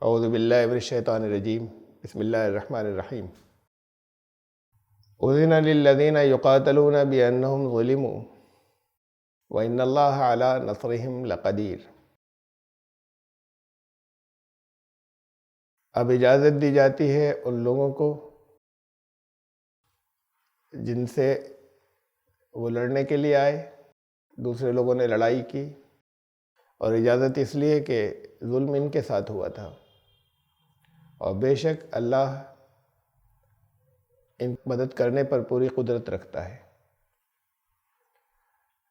اعوذ باللہ من الشیطان الرجیم، بسم اللہ الرحمن الرحیم۔ اذن للذین یقاتلون بانہم ظلموا وان اللہ علی نصرہم لقدیر۔ اب اجازت دی جاتی ہے ان لوگوں کو جن سے وہ لڑنے کے لیے آئے، دوسرے لوگوں نے لڑائی کی، اور اجازت اس لیے کہ ظلم ان کے ساتھ ہوا تھا، اور بے شک اللہ ان مدد کرنے پر پوری قدرت رکھتا ہے۔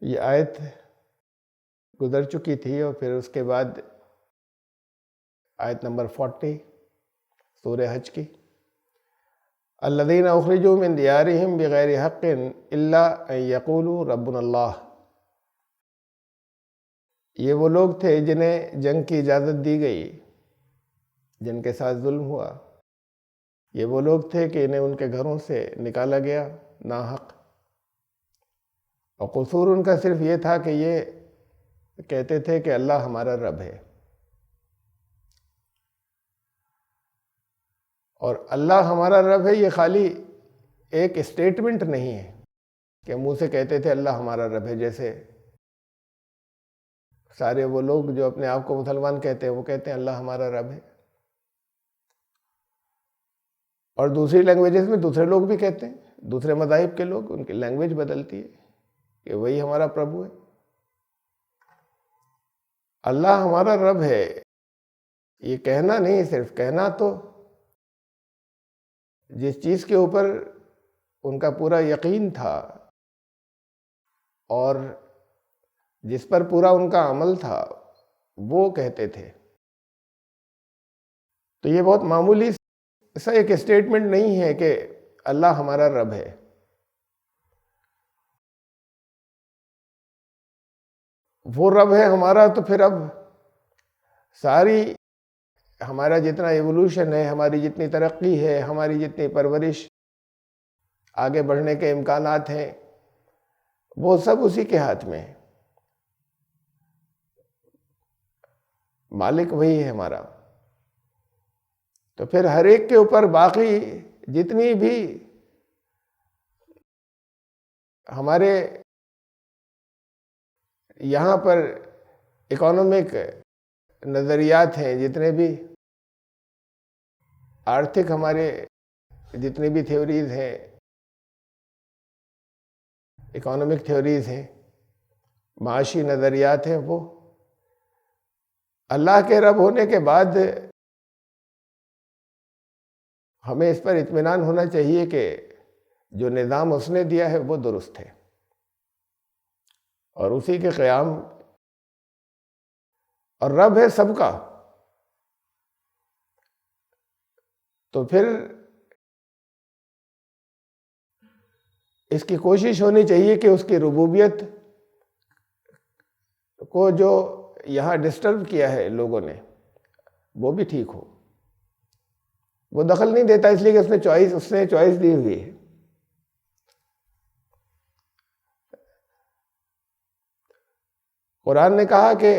یہ آیت گزر چکی تھی، اور پھر اس کے بعد آیت نمبر 40 سورہ حج کی، الذین اخرجوا من دیارہم بغیر حق الا ان یقولوا ربنا اللہ۔ یہ وہ لوگ تھے جنہیں جنگ کی اجازت دی گئی، جن کے ساتھ ظلم ہوا۔ یہ وہ لوگ تھے کہ انہیں ان کے گھروں سے نکالا گیا ناحق، اور قصور ان کا صرف یہ تھا کہ یہ کہتے تھے کہ اللہ ہمارا رب ہے۔ اور اللہ ہمارا رب ہے یہ خالی ایک اسٹیٹمنٹ نہیں ہے کہ منہ سے کہتے تھے اللہ ہمارا رب ہے، جیسے سارے وہ لوگ جو اپنے آپ کو مسلمان کہتے ہیں وہ کہتے ہیں اللہ ہمارا رب ہے، اور دوسری لینگویجز میں دوسرے لوگ بھی کہتے ہیں، دوسرے مذاہب کے لوگ، ان کی لینگویج بدلتی ہے کہ وہی ہمارا پربھو ہے۔ اللہ ہمارا رب ہے یہ کہنا نہیں، صرف کہنا تو جس چیز کے اوپر ان کا پورا یقین تھا اور جس پر پورا ان کا عمل تھا وہ کہتے تھے۔ تو یہ بہت معمولی ایسا ایک اسٹیٹمنٹ نہیں ہے کہ اللہ ہمارا رب ہے۔ وہ رب ہے ہمارا، تو پھر اب ساری ہمارا جتنا ایوولوشن ہے، ہماری جتنی ترقی ہے، ہماری جتنی پرورش، آگے بڑھنے کے امکانات ہیں، وہ سب اسی کے ہاتھ میں ہے۔ مالک وہی ہے ہمارا۔ تو پھر ہر ایک کے اوپر باقی جتنی بھی ہمارے یہاں پر اکانومک نظریات ہیں، جتنے بھی آرتھک ہمارے جتنی بھی تھیوریز ہیں، اکانومک تھیوریز ہیں، معاشی نظریات ہیں، وہ اللہ کے رب ہونے کے بعد ہمیں اس پر اطمینان ہونا چاہیے کہ جو نظام اس نے دیا ہے وہ درست ہے، اور اسی کے قیام، اور رب ہے سب کا۔ تو پھر اس کی کوشش ہونی چاہیے کہ اس کی ربوبیت کو جو یہاں ڈسٹرب کیا ہے لوگوں نے وہ بھی ٹھیک ہو۔ وہ دخل نہیں دیتا اس لیے کہ اس نے چوائس دی ہوئی ہے۔ قرآن نے کہا کہ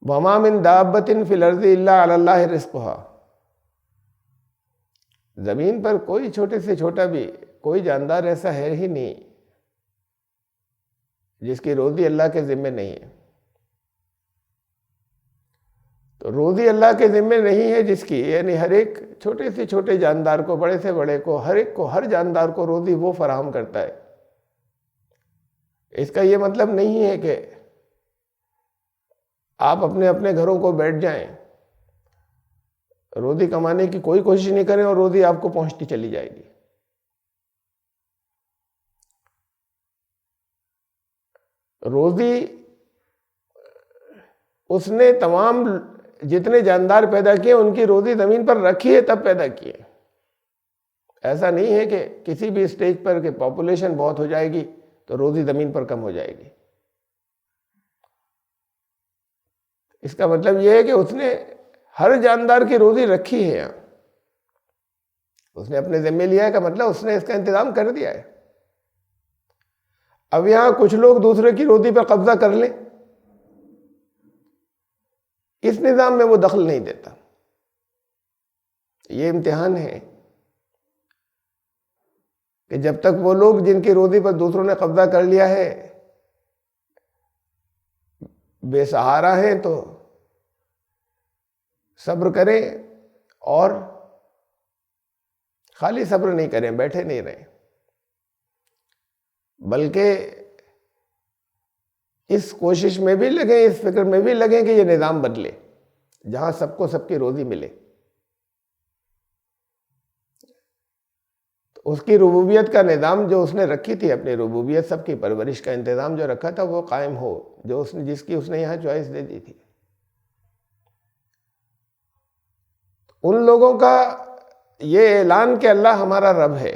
وَمَا مِن دَابَّةٍ فِي الْأَرْضِ إِلَّا عَلَى اللَّهِ رِزْقُهَا۔ زمین پر کوئی چھوٹے سے چھوٹا بھی کوئی جاندار ایسا ہے ہی نہیں جس کی روزی اللہ کے ذمے نہیں ہے۔ تو روزی اللہ کے ذمے نہیں ہے جس کی، یعنی ہر ایک چھوٹے سے چھوٹے جاندار کو، بڑے سے بڑے کو، ہر ایک کو، ہر جاندار کو روزی وہ فراہم کرتا ہے۔ اس کا یہ مطلب نہیں ہے کہ آپ اپنے اپنے گھروں کو بیٹھ جائیں، روزی کمانے کی کوئی کوشش نہیں کریں اور روزی آپ کو پہنچتی چلی جائے گی۔ روزی اس نے تمام جتنے جاندار پیدا کیے ان کی روزی زمین پر رکھی ہے تب پیدا کیے۔ ایسا نہیں ہے کہ کسی بھی اسٹیج پر کہ پاپولیشن بہت ہو جائے گی تو روزی زمین پر کم ہو جائے گی۔ اس کا مطلب یہ ہے کہ اس نے ہر جاندار کی روزی رکھی ہے یہاں، اس نے اپنے ذمہ لیا ہے، کا مطلب اس نے اس کا انتظام کر دیا ہے۔ اب یہاں کچھ لوگ دوسرے کی روزی پر قبضہ کر لیں، اس نظام میں وہ دخل نہیں دیتا. یہ امتحان ہے کہ جب تک وہ لوگ جن کی روزی پر دوسروں نے قبضہ کر لیا ہے بے سہارا ہیں تو صبر کریں، اور خالی صبر نہیں کریں، بیٹھے نہیں رہیں، بلکہ اس کوشش میں بھی لگیں، اس فکر میں بھی لگیں کہ یہ نظام بدلے جہاں سب کو سب کی روزی ملے. تو اس کی ربوبیت کا نظام جو اس نے رکھی تھی، اپنی ربوبیت، سب کی پرورش کا انتظام جو رکھا تھا، وہ قائم ہو، جو جس کی اس نے یہاں چوائس دے دی تھی. ان لوگوں کا یہ اعلان کہ اللہ ہمارا رب ہے،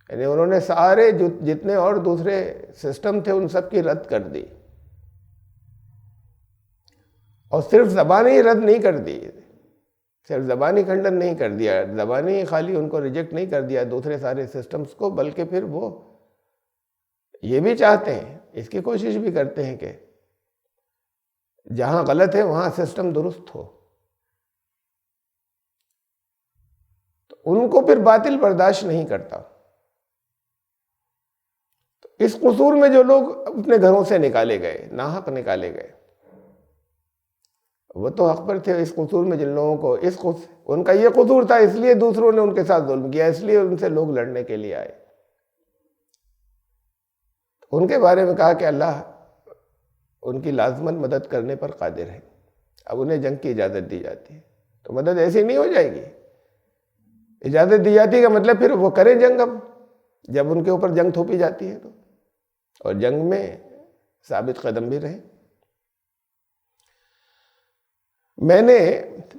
یعنی انہوں نے سارے جتنے اور دوسرے سسٹم تھے ان سب کی رد کر دی، اور صرف زبانی رد نہیں کر دی، صرف زبانی کھنڈن نہیں کر دیا، زبانی خالی ان کو ریجیکٹ نہیں کر دیا دوسرے سارے سسٹمز کو، بلکہ پھر وہ یہ بھی چاہتے ہیں، اس کی کوشش بھی کرتے ہیں کہ جہاں غلط ہے وہاں سسٹم درست ہو. تو ان کو پھر باطل برداشت نہیں کرتا. اس قصور میں جو لوگ اپنے گھروں سے نکالے گئے، ناحق نکالے گئے، وہ تو حق پر تھے. اس قصور میں جن لوگوں کو ان کا یہ قصور تھا، اس لیے دوسروں نے ان کے ساتھ ظلم کیا، اس لیے ان سے لوگ لڑنے کے لیے آئے. ان کے بارے میں کہا کہ اللہ ان کی لازماً مدد کرنے پر قادر ہے. اب انہیں جنگ کی اجازت دی جاتی ہے تو مدد ایسی نہیں ہو جائے گی. اجازت دی جاتی کا مطلب پھر وہ کریں جنگ. اب جب ان کے اوپر جنگ تھوپی جاتی ہے تو، اور جنگ میں ثابت قدم بھی رہے. میں نے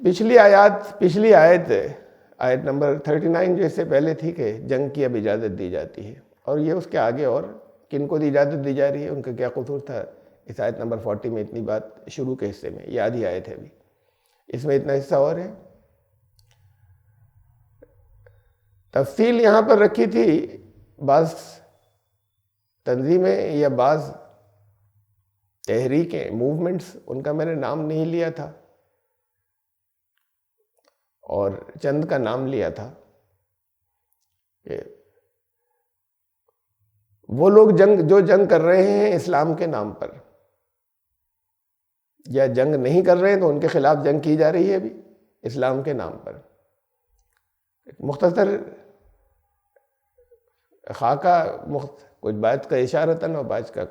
پچھلی آیت نمبر 39 جو اس سے پہلے تھی کہ جنگ کی اب اجازت دی جاتی ہے، اور یہ اس کے آگے اور کن کو اجازت دی جا رہی ہے، ان کا کیا قصور تھا، اس آیت نمبر 40 میں اتنی بات شروع کے حصے میں، یہ آدھی آیت ہے ابھی، اس میں اتنا حصہ اور ہے. تفصیل یہاں پر رکھی تھی. بعض تنظیمیں یا بعض تحریکیں، موومنٹس، ان کا میں نے نام نہیں لیا تھا، اور چند کا نام لیا تھا کہ وہ لوگ جو جنگ کر رہے ہیں اسلام کے نام پر، یا جنگ نہیں کر رہے ہیں تو ان کے خلاف جنگ کی جا رہی ہے ابھی اسلام کے نام پر. مختصر خاکہ، کچھ بات کا اشارتاً اور بات کا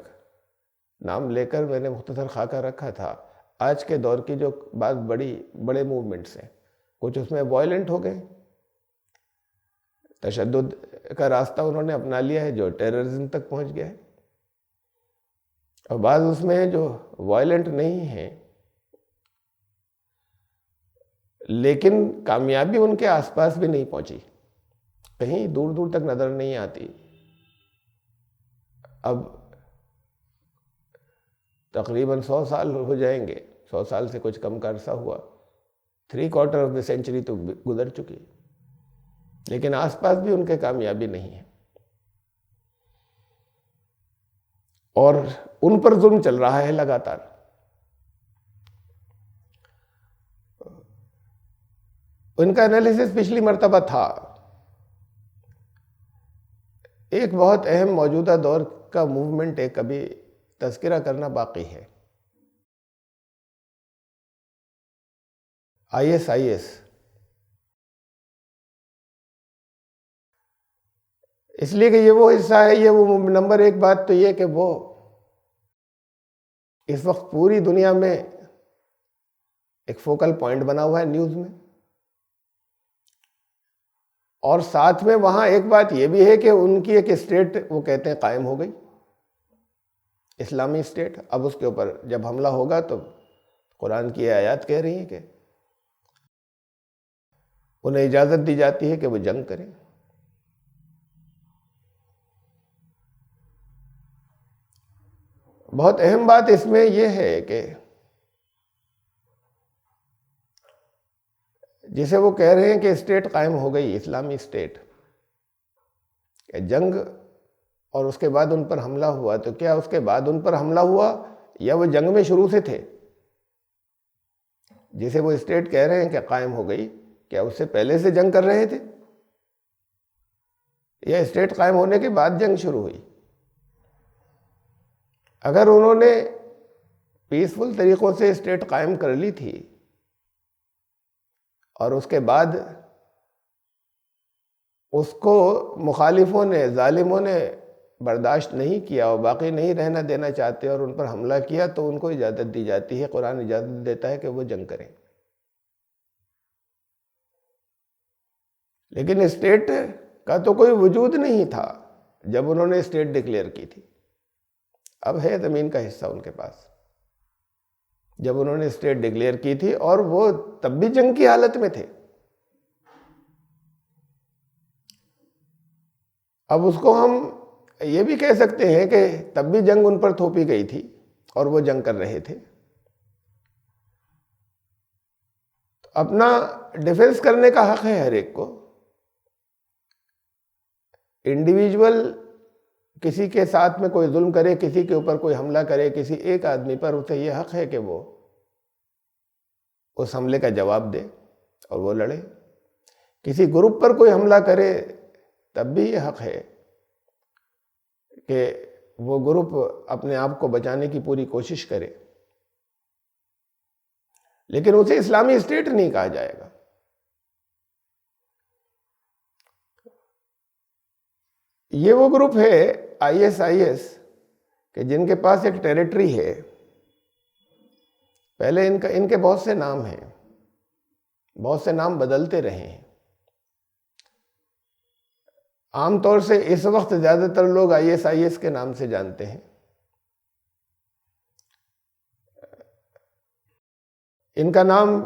نام لے کر میں نے مختصر خاکہ رکھا تھا. آج کے دور کی جو بعض بڑے موومنٹس ہیں، کچھ اس میں وائلنٹ ہو گئے، تشدد کا راستہ انہوں نے اپنا لیا ہے جو ٹیررزم تک پہنچ گیا ہے، اور بعض اس میں ہیں جو وائلنٹ نہیں ہیں لیکن کامیابی ان کے آس پاس بھی نہیں پہنچی، کہیں دور دور تک نظر نہیں آتی. اب تقریباً 100 سال ہو جائیں گے، 100 سال سے کچھ کم کا عرصہ ہوا، 3/4 آف دی سینچری تو گزر چکی، لیکن آس پاس بھی ان کے کامیابی نہیں ہے، اور ان پر ظلم چل رہا ہے لگاتار. ان کا انالیسس پچھلی مرتبہ تھا. ایک بہت اہم موجودہ دور کا موومنٹ ایک ابھی تذکرہ کرنا باقی ہے، ISIS. اس لیے کہ یہ وہ حصہ ہے، یہ وہ نمبر ایک بات تو یہ کہ وہ اس وقت پوری دنیا میں ایک فوکل پوائنٹ بنا ہوا ہے نیوز میں، اور ساتھ میں وہاں ایک بات یہ بھی ہے کہ ان کی ایک اسٹیٹ وہ کہتے ہیں قائم ہو گئی، اسلامی اسٹیٹ. اب اس کے اوپر جب حملہ ہوگا تو قرآن کی آیات کہہ رہی ہیں کہ انہیں اجازت دی جاتی ہے کہ وہ جنگ کریں. بہت اہم بات اس میں یہ ہے کہ جسے وہ کہہ رہے ہیں کہ اسٹیٹ قائم ہو گئی، اسلامی اسٹیٹ، کہ جنگ اور اس کے بعد ان پر حملہ ہوا، تو کیا اس کے بعد ان پر حملہ ہوا یا وہ جنگ میں شروع سے تھے؟ جسے وہ اسٹیٹ کہہ رہے ہیں کہ قائم ہو گئی، کیا اس سے پہلے سے جنگ کر رہے تھے یا اسٹیٹ قائم ہونے کے بعد جنگ شروع ہوئی؟ اگر انہوں نے پیسفل طریقوں سے اسٹیٹ قائم کر لی تھی اور اس کے بعد اس کو مخالفوں نے، ظالموں نے برداشت نہیں کیا اور باقی نہیں رہنا دینا چاہتے اور ان پر حملہ کیا، تو ان کو اجازت دی جاتی ہے، قرآن اجازت دیتا ہے کہ وہ جنگ کریں۔ لیکن اسٹیٹ کا تو کوئی وجود نہیں تھا جب انہوں نے اسٹیٹ ڈکلیئر کی تھی، اب ہے زمین کا حصہ ان کے پاس۔ جب انہوں نے اسٹیٹ ڈکلیئر کی تھی اور وہ تب بھی جنگ کی حالت میں تھے، اب اس کو ہم یہ بھی کہہ سکتے ہیں کہ تب بھی جنگ ان پر تھوپی گئی تھی اور وہ جنگ کر رہے تھے۔ اپنا ڈیفنس کرنے کا حق ہے ہر ایک کو۔ انڈیویجول کسی کے ساتھ میں کوئی ظلم کرے، کسی کے اوپر کوئی حملہ کرے، کسی ایک آدمی پر، اسے یہ حق ہے کہ وہ اس حملے کا جواب دے اور وہ لڑے۔ کسی گروپ پر کوئی حملہ کرے تب بھی یہ حق ہے کہ وہ گروپ اپنے آپ کو بچانے کی پوری کوشش کرے، لیکن اسے اسلامی اسٹیٹ نہیں کہا جائے گا۔ یہ وہ گروپ ہے ISIS کہ جن کے پاس ایک ٹیریٹری ہے۔ پہلے ان کے بہت سے نام ہیں، بہت سے نام بدلتے رہے ہیں۔ عام طور سے اس وقت زیادہ تر لوگ ISIS کے نام سے جانتے ہیں۔ ان کا نام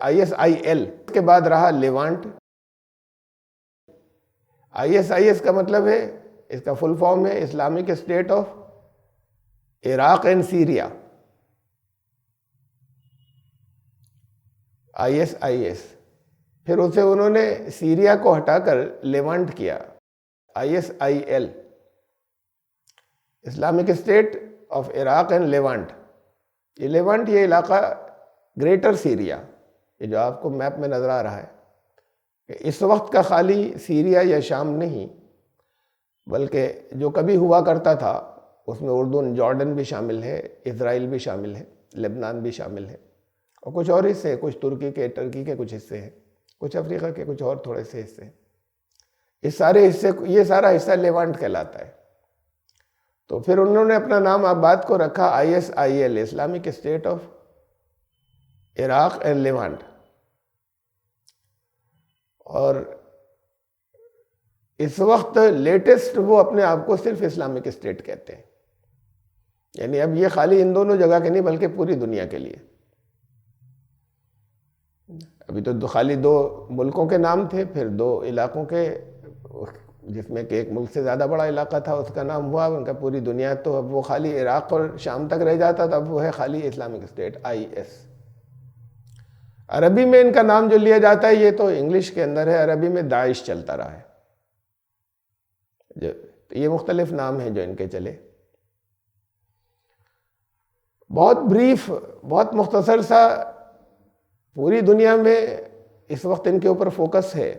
ISIL کے بعد رہا لیوانٹ۔ ISIS کا مطلب ہے، اس کا فل فارم ہے Islamic State of Iraq and Syria. ISIS، پھر اسے انہوں نے سیریا کو ہٹا کر لیوانٹ کیا، ISIL، Islamic State of Iraq and Levant. یہ لیوانٹ، یہ علاقہ گریٹر سیریا، یہ جو آپ کو میپ میں نظر آ رہا ہے، کہ اس وقت کا خالی سیریا یا شام نہیں، بلکہ جو کبھی ہوا کرتا تھا اس میں اردن، جارڈن بھی شامل ہے، اسرائیل بھی شامل ہے، لبنان بھی شامل ہے، اور کچھ اور حصے، کچھ ٹرکی کے کچھ حصے ہیں، کچھ افریقہ کے کچھ اور تھوڑے سے حصے ہیں۔ یہ سارا حصہ لیوانٹ کہلاتا ہے۔ تو پھر انہوں نے اپنا نام آباد کو رکھا ISIL، Islamic State of Iraq and Levant. اور اس وقت لیٹسٹ وہ اپنے آپ کو صرف اسلامک اسٹیٹ کہتے ہیں، یعنی اب یہ خالی ان دونوں جگہ کے نہیں بلکہ پوری دنیا کے لیے۔ ابھی تو خالی 2 ملکوں کے نام تھے، پھر 2 علاقوں کے، جس میں کہ ایک ملک سے زیادہ بڑا علاقہ تھا اس کا نام ہوا ان کا پوری دنیا، تو اب وہ خالی عراق اور شام تک رہ جاتا تھا، اب وہ ہے خالی اسلامک اسٹیٹ IS۔ عربی میں ان کا نام جو لیا جاتا ہے، یہ تو انگلش کے اندر ہے، عربی میں داعش چلتا رہا ہے۔ یہ مختلف نام ہیں جو ان کے چلے۔ بہت بریف، بہت مختصر سا، پوری دنیا میں اس وقت ان کے اوپر فوکس ہے،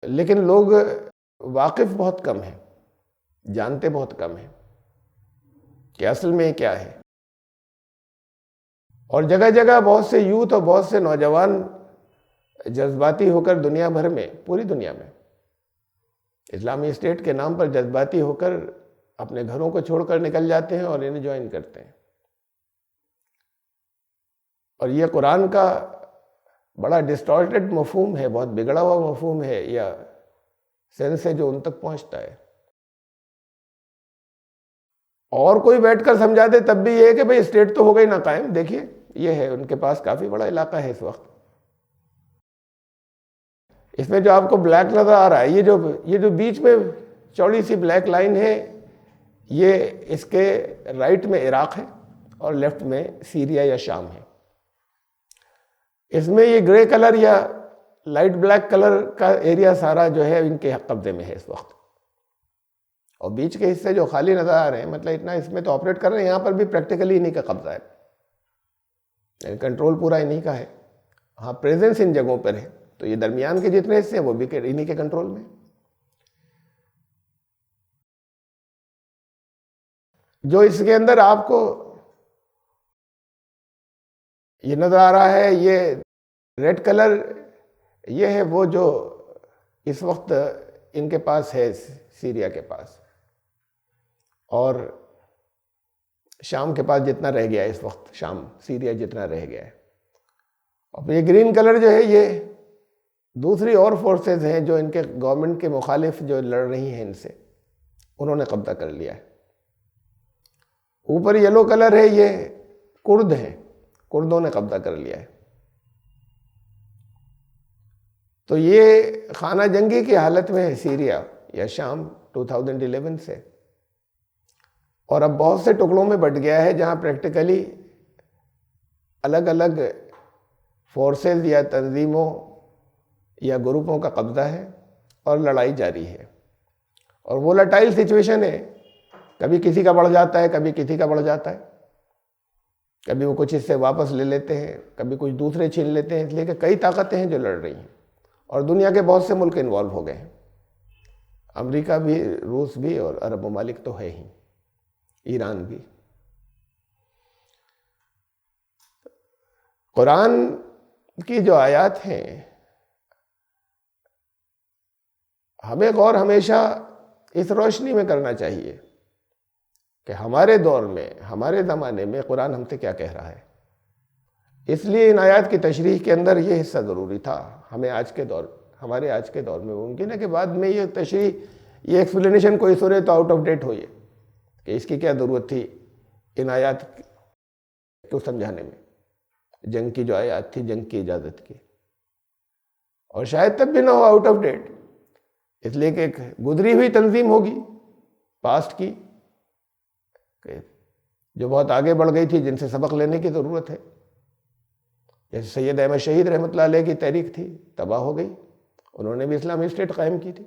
لیکن لوگ واقف بہت کم ہیں، جانتے بہت کم ہیں کہ اصل میں کیا ہے۔ اور جگہ جگہ بہت سے یوتھ اور بہت سے نوجوان جذباتی ہو کر دنیا بھر میں، پوری دنیا میں اسلامی اسٹیٹ کے نام پر جذباتی ہو کر اپنے گھروں کو چھوڑ کر نکل جاتے ہیں اور انہیں جوائن کرتے ہیں۔ اور یہ قرآن کا بڑا ڈسٹارٹڈ مفہوم ہے، بہت بگڑا ہوا مفہوم ہے یا سینس ہے جو ان تک پہنچتا ہے۔ اور کوئی بیٹھ کر سمجھا دے تب بھی یہ ہے کہ بھئی اسٹیٹ تو ہو گئی نا قائم، دیکھیے یہ ہے، ان کے پاس کافی بڑا علاقہ ہے اس وقت۔ اس میں جو آپ کو بلیک نظر آ رہا ہے، یہ جو بیچ میں چوڑی سی بلیک لائن ہے، یہ اس کے رائٹ میں عراق ہے اور لیفٹ میں سیریا یا شام ہے۔ اس میں یہ گرے کلر یا لائٹ بلیک کلر کا ایریا سارا جو ہے ان کے قبضے میں ہے اس وقت۔ اور بیچ کے حصے جو خالی نظر آ رہے ہیں مطلب اتنا اس میں تو آپریٹ کر رہے ہیں، یہاں پر بھی پریکٹیکلی انہی کا قبضہ ہے، یعنی کنٹرول پورا انہی کا ہے. ہاں پریزنس ان جگہوں پر ہے، تو یہ درمیان کے جتنے حصے ہیں وہ بھی انہی کے کنٹرول میں. جو اس کے اندر آپ کو یہ نظر آ رہا ہے، یہ ریڈ کلر، یہ ہے وہ جو اس وقت ان کے پاس ہے، سیریا کے پاس اور شام کے پاس جتنا رہ گیا ہے اس وقت، شام سیریا جتنا رہ گیا ہے. اور یہ گرین کلر جو ہے یہ دوسری اور فورسز ہیں جو ان کے گورنمنٹ کے مخالف جو لڑ رہی ہیں ان سے، انہوں نے قبضہ کر لیا ہے. اوپر یلو کلر ہے، یہ کرد ہیں، کردوں نے قبضہ کر لیا ہے. تو یہ خانہ جنگی کی حالت میں ہے سیریا یا شام 2011 سے، اور اب بہت سے ٹکڑوں میں بٹ گیا ہے جہاں پریکٹیکلی الگ الگ فورسز یا تنظیموں یا گروپوں کا قبضہ ہے اور لڑائی جاری ہے. اور وہ لٹائل سچویشن ہے، کبھی کسی کا بڑھ جاتا ہے، کبھی کسی کا بڑھ جاتا ہے، کبھی وہ کچھ حصے واپس لے لیتے ہیں، کبھی کچھ دوسرے چھین لیتے ہیں. اس لیے کہ کئی طاقتیں ہیں جو لڑ رہی ہیں اور دنیا کے بہت سے ملک انوالو ہو گئے ہیں، امریکہ بھی، روس بھی، اور عرب ممالک تو ہے ہی، ایران بھی. قرآن کی جو آیات ہیں ہمیں غور ہمیشہ اس روشنی میں کرنا چاہیے کہ ہمارے دور میں، ہمارے زمانے میں قرآن ہم سے کیا کہہ رہا ہے. اس لیے ان آیات کی تشریح کے اندر یہ حصہ ضروری تھا. ہمیں ہمارے آج کے دور میں ممکن ہے کہ بعد میں یہ تشریح، یہ ایکسپلینیشن کوئی سنے تو آؤٹ آف ڈیٹ ہوئی کہ اس کی کیا ضرورت تھی ان آیات کو سمجھانے میں. جنگ کی جو آیات تھی، جنگ کی اجازت کی، اور شاید تب بھی نہ ہو آؤٹ آف ڈیٹ، اس لیے کہ ایک گزری ہوئی تنظیم ہوگی پاسٹ کی جو بہت آگے بڑھ گئی تھی، جن سے سبق لینے کی ضرورت ہے. جیسے سید احمد شہید رحمۃ اللہ علیہ کی تحریک تھی، تباہ ہو گئی، انہوں نے بھی اسلامی اسٹیٹ قائم کی تھی.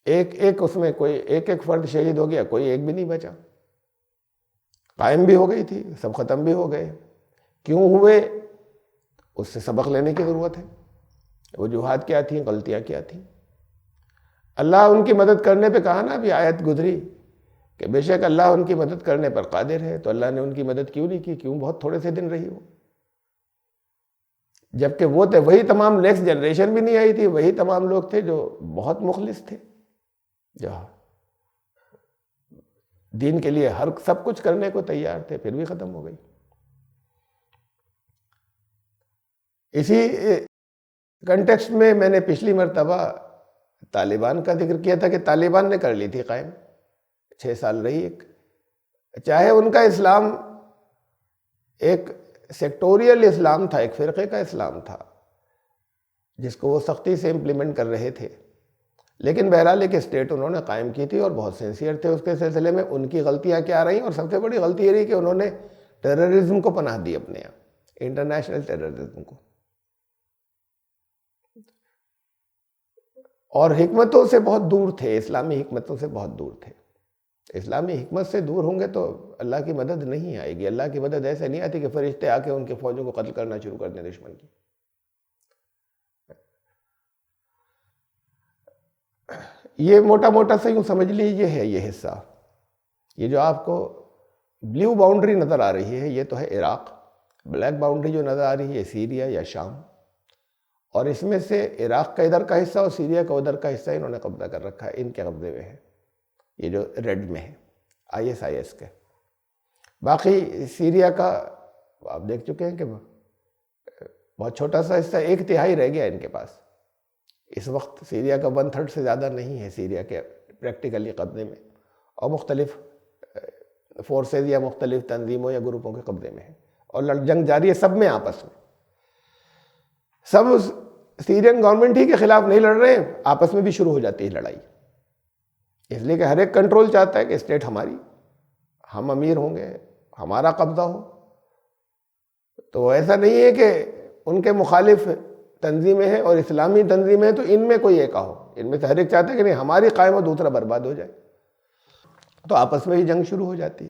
ایک اس میں کوئی ایک فرد شہید ہو گیا، کوئی ایک بھی نہیں بچا. قائم بھی ہو گئی تھی، سب ختم بھی ہو گئے. کیوں ہوئے؟ اس سے سبق لینے کی ضرورت ہے. وجوہات کیا تھیں، غلطیاں کیا تھیں. اللہ ان کی مدد کرنے پہ کہا نا، ابھی آیت گزری کہ بے شک اللہ ان کی مدد کرنے پر قادر ہے. تو اللہ نے ان کی مدد کیوں نہیں کی؟ کیوں بہت تھوڑے سے دن رہی وہ؟ جبکہ وہ تھے، وہی تمام نیکسٹ جنریشن بھی نہیں آئی تھی، وہی تمام لوگ تھے جو بہت مخلص تھے، جو دین کے لیے سب کچھ کرنے کو تیار تھے، پھر بھی ختم ہو گئی. اسی کنٹیکسٹ میں میں نے پچھلی مرتبہ طالبان کا ذکر کیا تھا کہ طالبان نے کر لی تھی قائم، 6 سال رہی ایک. چاہے ان کا اسلام ایک سیکٹوریل اسلام تھا، ایک فرقے کا اسلام تھا جس کو وہ سختی سے امپلیمنٹ کر رہے تھے، لیکن بہرحال ایک اسٹیٹ انہوں نے قائم کی تھی اور بہت سینسیئر تھے اس کے سلسلے میں. ان کی غلطیاں کیا رہیں؟ اور سب سے بڑی غلطی یہ رہی کہ انہوں نے ٹیررزم کو پناہ دی اپنے یہاں، انٹرنیشنل ٹیررزم کو. اور حکمتوں سے بہت دور تھے، اسلامی حکمتوں سے بہت دور تھے. اسلامی حکمت سے دور ہوں گے تو اللہ کی مدد نہیں آئے گی. اللہ کی مدد ایسے نہیں آتی کہ فرشتے آ کے ان کے فوجوں کو قتل کرنا شروع کر دیں دشمن کی. یہ موٹا موٹا سے یوں سمجھ لیجیے ہے یہ حصہ. یہ جو آپ کو بلیو باؤنڈری نظر آ رہی ہے یہ تو ہے عراق. بلیک باؤنڈری جو نظر آ رہی ہے سیریا یا شام. اور اس میں سے عراق کا ادھر کا حصہ اور سیریا کا ادھر کا حصہ انہوں نے قبضہ کر رکھا ہے، ان کے قبضے میں ہے. یہ جو ریڈ میں ہے ISIS کے. باقی سیریا کا آپ دیکھ چکے ہیں کہ بہت چھوٹا سا حصہ، 1/3 رہ گیا ان کے پاس. اس وقت سیریا کا 1/3 سے زیادہ نہیں ہے سیریا کے پریکٹیکلی قبضے میں، اور مختلف فورسز یا مختلف تنظیموں یا گروپوں کے قبضے میں ہے. اور جنگ جاری ہے سب میں، آپس میں سب سیرین گورنمنٹ ہی کے خلاف نہیں لڑ رہے ہیں، آپس میں بھی شروع ہو جاتی ہے لڑائی. اس لیے کہ ہر ایک کنٹرول چاہتا ہے کہ اسٹیٹ ہماری، ہم امیر ہوں گے، ہمارا قبضہ ہو. تو ایسا نہیں ہے کہ ان کے مخالف تنظیمیں ہیں اور اسلامی تنظیمیں ہیں تو ان میں کوئی ایک ہو، ان میں سے ہر ایک چاہتا ہے کہ نہیں ہماری قائم ہو دوسرا برباد ہو جائے، تو آپس میں ہی جنگ شروع ہو جاتی ہے۔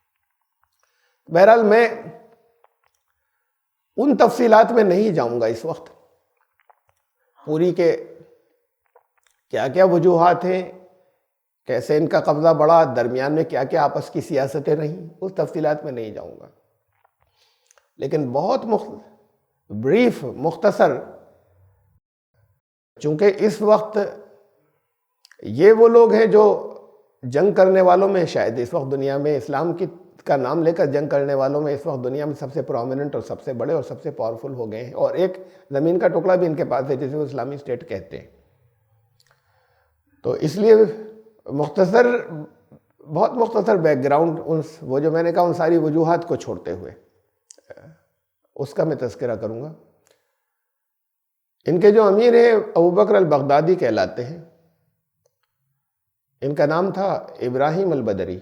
بہرحال میں ان تفصیلات میں نہیں جاؤں گا اس وقت، پوری کے کیا کیا وجوہات ہیں، کیسے ان کا قبضہ بڑھا، درمیان میں کیا کیا آپس کی سیاستیں رہیں، اس تفصیلات میں نہیں جاؤں گا، لیکن بہت بریف مختصر، چونکہ اس وقت یہ وہ لوگ ہیں جو جنگ کرنے والوں میں شاید اس وقت دنیا میں اسلام کا نام لے کر جنگ کرنے والوں میں اس وقت دنیا میں سب سے پرومیننٹ اور سب سے بڑے اور سب سے پاورفل ہو گئے ہیں، اور ایک زمین کا ٹکڑا بھی ان کے پاس ہے جسے وہ اسلامی اسٹیٹ کہتے ہیں۔ تو اس لیے بہت مختصر بیک گراؤنڈ، وہ جو میں نے کہا ان ساری وجوہات کو چھوڑتے ہوئے اس کا میں تذکرہ کروں گا۔ ان کے جو امیر ہیں ابوبکر البغدادی کہلاتے ہیں، ان کا نام تھا ابراہیم البدری۔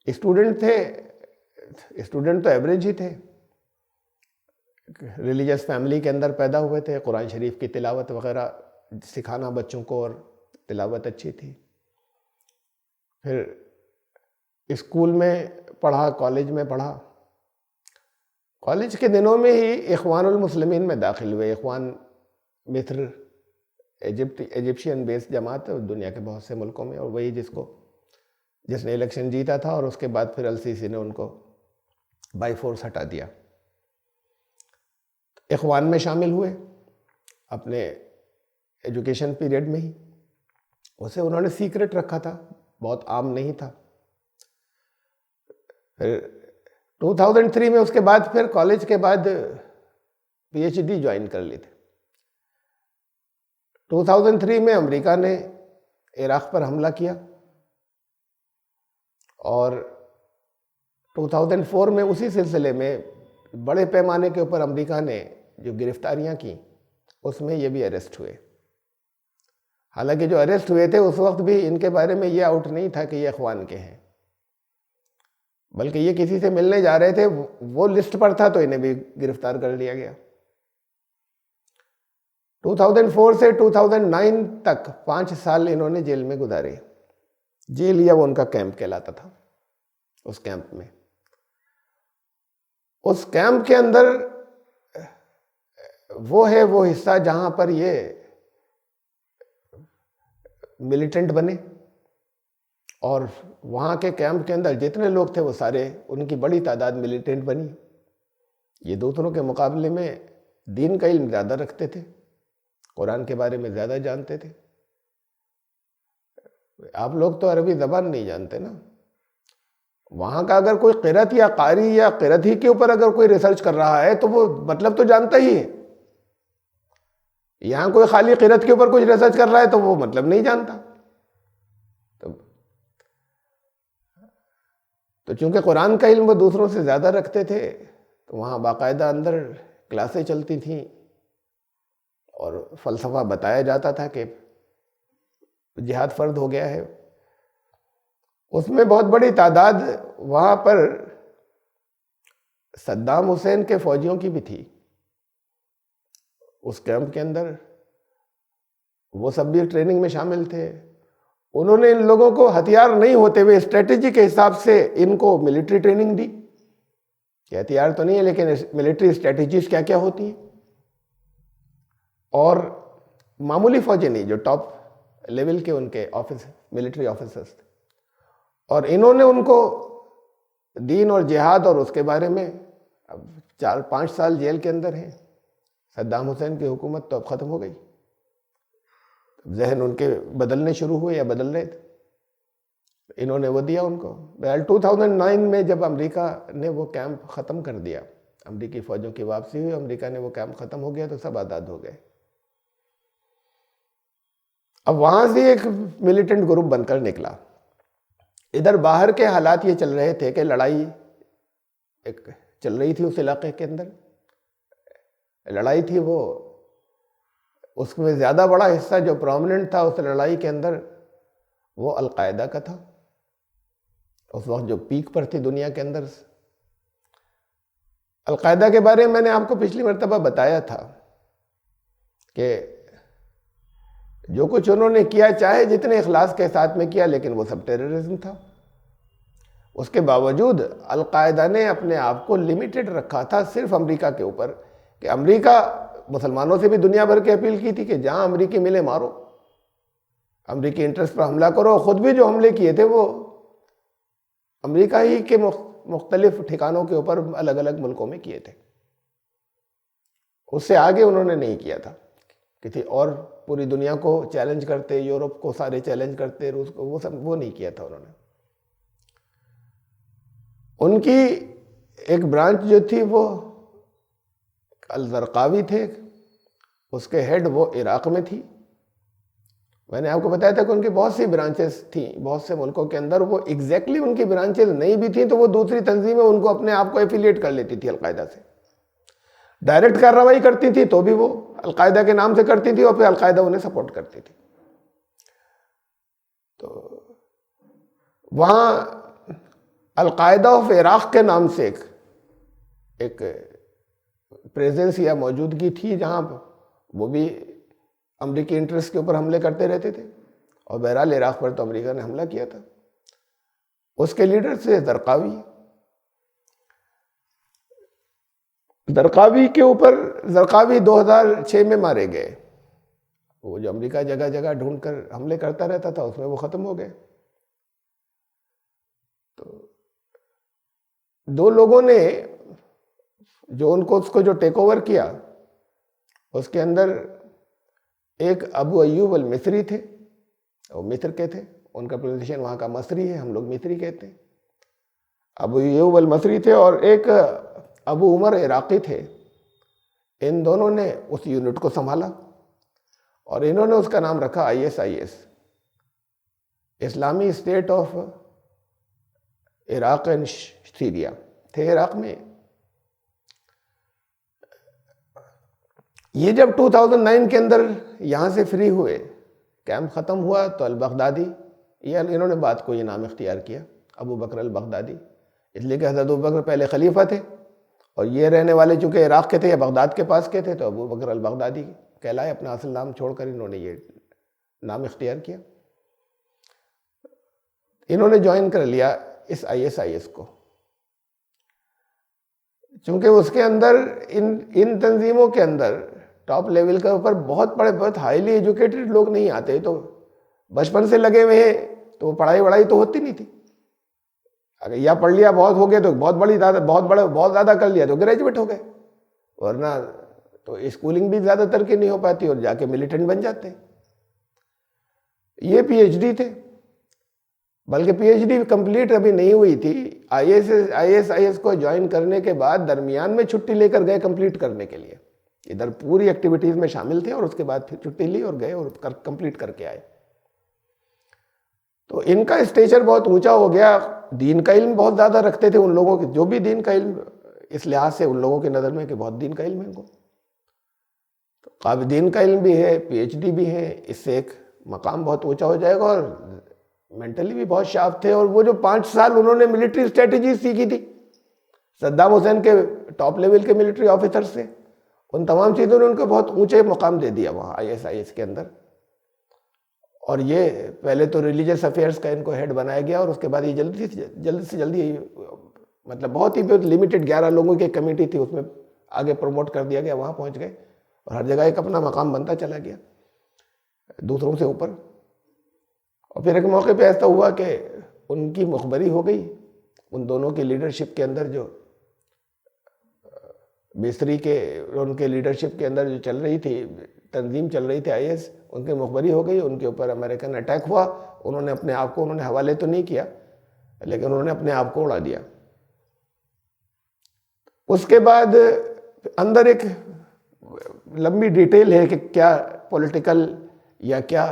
اسٹوڈنٹ تو ایوریج ہی تھے، ریلیجس فیملی کے اندر پیدا ہوئے تھے، قرآن شریف کی تلاوت وغیرہ سکھانا بچوں کو، اور تلاوت اچھی تھی۔ پھر اسکول میں پڑھا، کالج میں پڑھا، کالج کے دنوں میں ہی اخوان المسلمین میں داخل ہوئے۔ اخوان مصر ایجپشین بیس جماعت ہے دنیا کے بہت سے ملکوں میں، اور وہی جس نے الیکشن جیتا تھا، اور اس کے بعد پھر السیسی نے ان کو بائی فورس ہٹا دیا۔ اخوان میں شامل ہوئے اپنے ایجوکیشن پیریڈ میں ہی، اسے انہوں نے سیکرٹ رکھا تھا، بہت عام نہیں تھا۔ پھر 2003 میں اس کے بعد پھر کالج کے بعد پی ایچ ڈی جوائن کر لی تھی۔ 2003 میں امریکہ نے عراق پر حملہ کیا، اور 2004 میں اسی سلسلے میں بڑے پیمانے کے اوپر امریکہ نے جو گرفتاریاں کی اس میں یہ بھی اریسٹ ہوئے۔ حالانکہ جو اریسٹ ہوئے تھے اس وقت بھی ان کے بارے میں یہ آؤٹ نہیں تھا کہ یہ اخوان کے ہیں، بلکہ یہ کسی سے ملنے جا رہے تھے، وہ لسٹ پر تھا تو انہیں بھی گرفتار کر لیا گیا۔ 2004 سے 2009 تک 5 سال انہوں نے جیل میں گزارے۔ جیل یا وہ ان کا کیمپ کہلاتا تھا۔ اس کیمپ میں، اس کیمپ کے اندر وہ حصہ جہاں پر یہ ملیٹنٹ بنے، اور وہاں کے کیمپ کے اندر جتنے لوگ تھے وہ سارے، ان کی بڑی تعداد ملیٹنٹ بنی۔ یہ دوسروں کے مقابلے میں دین کا علم زیادہ رکھتے تھے، قرآن کے بارے میں زیادہ جانتے تھے۔ آپ لوگ تو عربی زبان نہیں جانتے نا، وہاں کا اگر کوئی قرأت یا قاری یا قرأت ہی کے اوپر اگر کوئی ریسرچ کر رہا ہے تو وہ مطلب تو جانتا ہی ہے۔ یہاں کوئی خالی قرأت کے اوپر کچھ ریسرچ کر رہا ہے تو وہ مطلب نہیں جانتا۔ تو چونکہ قرآن کا علم وہ دوسروں سے زیادہ رکھتے تھے، تو وہاں باقاعدہ اندر کلاسیں چلتی تھیں اور فلسفہ بتایا جاتا تھا کہ جہاد فرض ہو گیا ہے۔ اس میں بہت بڑی تعداد وہاں پر صدام حسین کے فوجیوں کی بھی تھی اس کیمپ کے اندر، وہ سب بھی ٹریننگ میں شامل تھے۔ انہوں نے ان لوگوں کو ہتھیار نہیں ہوتے ہوئے اسٹریٹجی کے حساب سے ان کو ملٹری ٹریننگ دی کہ ہتھیار تو نہیں ہے لیکن ملٹری اسٹریٹجیز کیا کیا ہوتی ہیں، اور معمولی فوجی نہیں، جو ٹاپ لیول کے ان کے ملٹری آفیسرز تھے، اور انہوں نے ان کو دین اور جہاد اور اس کے بارے میں 4-5 سال جیل کے اندر ہیں۔ صدام حسین کی حکومت تو اب ختم ہو گئی، ذہن ان کے بدلنے شروع ہوئے یا بدل رہے تھے، انہوں نے وہ دیا ان کو۔ 2009 میں جب امریکہ نے وہ کیمپ ختم کر دیا، امریکی فوجوں کی واپسی ہوئی، امریکہ نے وہ کیمپ ختم ہو گیا تو سب آزاد ہو گئے۔ اب وہاں سے ایک ملیٹنٹ گروپ بن کر نکلا۔ ادھر باہر کے حالات یہ چل رہے تھے کہ لڑائی ایک چل رہی تھی اس علاقے کے اندر، لڑائی تھی، وہ اس میں زیادہ بڑا حصہ جو پرومیننٹ تھا اس لڑائی کے اندر وہ القاعدہ کا تھا، اس وقت جو پیک پر تھی دنیا کے اندر۔ القاعدہ کے بارے میں نے آپ کو پچھلی مرتبہ بتایا تھا کہ جو کچھ انہوں نے کیا، چاہے جتنے اخلاص کے ساتھ میں کیا، لیکن وہ سب ٹیررزم تھا. اس کے باوجود القاعدہ نے اپنے آپ کو لمیٹڈ رکھا تھا صرف امریکہ کے اوپر، کہ امریکہ مسلمانوں سے بھی دنیا بھر کی اپیل کی تھی کہ جہاں امریکی ملے مارو، امریکی انٹرسٹ پر حملہ کرو. خود بھی جو حملے کیے تھے وہ امریکہ ہی کے مختلف ٹھکانوں کے اوپر الگ الگ ملکوں میں کیے تھے. اس سے آگے انہوں نے نہیں کیا تھا. کسی اور پوری دنیا کو چیلنج کرتے، یورپ کو سارے چیلنج کرتے، روس کو، وہ نہیں کیا تھا انہوں نے. ان کی ایک برانچ جو تھی وہ الزرقاوی تھے، اس کے ہیڈ وہ عراق میں تھی. میں نے آپ کو بتایا تھا کہ ان کی بہت سی برانچز تھیں بہت سے ملکوں کے اندر. وہ ایگزیکٹلی ان کی برانچز نہیں بھی تھیں تو وہ دوسری تنظیمیں ان کو اپنے آپ کو ایفیلیٹ کر لیتی تھی القاعدہ سے. ڈائریکٹ کارروائی کرتی تھی تو بھی وہ القاعدہ کے نام سے کرتی تھی، اور پھر القاعدہ انہیں سپورٹ کرتی تھی. تو وہاں القاعدہ آف عراق کے نام سے ایک پریزنس یا موجودگی تھی، جہاں وہ بھی امریکی انٹرسٹ کے اوپر حملے کرتے رہتے تھے. اور بہرحال عراق پر تو امریکہ نے حملہ کیا تھا. اس کے لیڈر سے زرقاوی کے اوپر، زرقاوی 2006 میں مارے گئے. وہ جو امریکہ جگہ جگہ ڈھونڈ کر حملے کرتا رہتا تھا، اس میں وہ ختم ہو گئے. تو دو لوگوں نے جو اس کو جو ٹیک اوور کیا، اس کے اندر ایک ابو ایوب المصری تھے، وہ مصر کے تھے، ان کا پروننسیشن وہاں کا مصری ہے، ہم لوگ مصری کہتے ہیں. ابو ایوب المصری تھے، اور ایک ابو عمر عراقی تھے. ان دونوں نے اس یونٹ کو سنبھالا، اور انہوں نے اس کا نام رکھا ISIS، اسلامی state of Iraq and Syria. تھے عراق میں. یہ جب 2009 کے اندر یہاں سے فری ہوئے، کیمپ ختم ہوا، تو البغدادی، یہ انہوں نے بات کو یہ نام اختیار کیا ابو بکر البغدادی، اس لیے کہ حضرت ابو بکر پہلے خلیفہ تھے، اور یہ رہنے والے چونکہ عراق کے تھے یا بغداد کے پاس کے تھے، تو ابو بکر البغدادی کہلائے. اپنا اصل نام چھوڑ کر انہوں نے یہ نام اختیار کیا. انہوں نے جوائن کر لیا اس ISIS کو، چونکہ اس کے اندر ان تنظیموں کے اندر ٹاپ لیول کے اوپر بہت ہائیلی ایجوکیٹڈ لوگ نہیں آتے. تو بچپن سے لگے ہوئے ہیں، تو پڑھائی وڑھائی تو ہوتی نہیں تھی. اگر یا پڑھ لیا بہت ہو گئے تو بہت زیادہ کر لیا تو گریجویٹ ہو گئے، ورنہ تو اسکولنگ بھی زیادہ تر کی نہیں ہو پاتی، اور جا کے ملیٹنٹ بن جاتے ہیں. یہ PhD تھے، بلکہ PhD کمپلیٹ ابھی نہیں ہوئی تھی. ISIS کو جوائن کرنے کے بعد درمیان میں چھٹی لے کر گئے کمپلیٹ کرنے کے لیے. ادھر پوری ایکٹیویٹیز میں شامل تھے، اور اس کے بعد پھر چھٹی لی اور گئے اور کمپلیٹ کر کے آئے. تو ان کا اسٹیچر بہت اونچا ہو گیا. دین کا علم بہت زیادہ رکھتے تھے ان لوگوں کے، جو بھی دین کا علم، اس لحاظ سے ان لوگوں کی نظر میں کہ بہت دین کا علم ہے ان کو. قابل دین کا علم بھی ہے، PhD بھی ہے، اس سے ایک مقام بہت اونچا ہو جائے گا. اور مینٹلی بھی بہت شارپ تھے. اور وہ جو 5 سال انہوں نے ملٹری اسٹریٹجی سیکھی تھی صدام حسین کے ٹاپ لیول کے ملٹری آفیسر سے، ان تمام چیزوں نے ان کو بہت اونچے مقام دے دیا وہاں ISIS کے اندر. اور یہ پہلے تو ریلیجس افیئرس کا ان کو ہیڈ بنایا گیا، اور اس کے بعد یہ جلد سے جلدی مطلب بہت ہی لمیٹڈ 11 لوگوں کی کمیٹی تھی، اس میں آگے پروموٹ کر دیا گیا، وہاں پہنچ گئے، اور ہر جگہ ایک اپنا مقام بنتا چلا گیا دوسروں سے اوپر. اور پھر ایک موقع پہ ایسا ہوا کہ ان کی مخبری ہو گئی. ان دونوں کی لیڈرشپ کے اندر، جو مصری کے ان کے لیڈرشپ کے اندر جو چل رہی تھی تنظیم چل رہی تھی IS، ان کی مخبری ہو گئی. ان کے اوپر امریکن اٹیک ہوا. انہوں نے اپنے آپ کو حوالے تو نہیں کیا، لیکن انہوں نے اپنے آپ کو اڑا دیا. اس کے بعد اندر ایک لمبی ڈیٹیل ہے کہ کیا پولیٹیکل یا کیا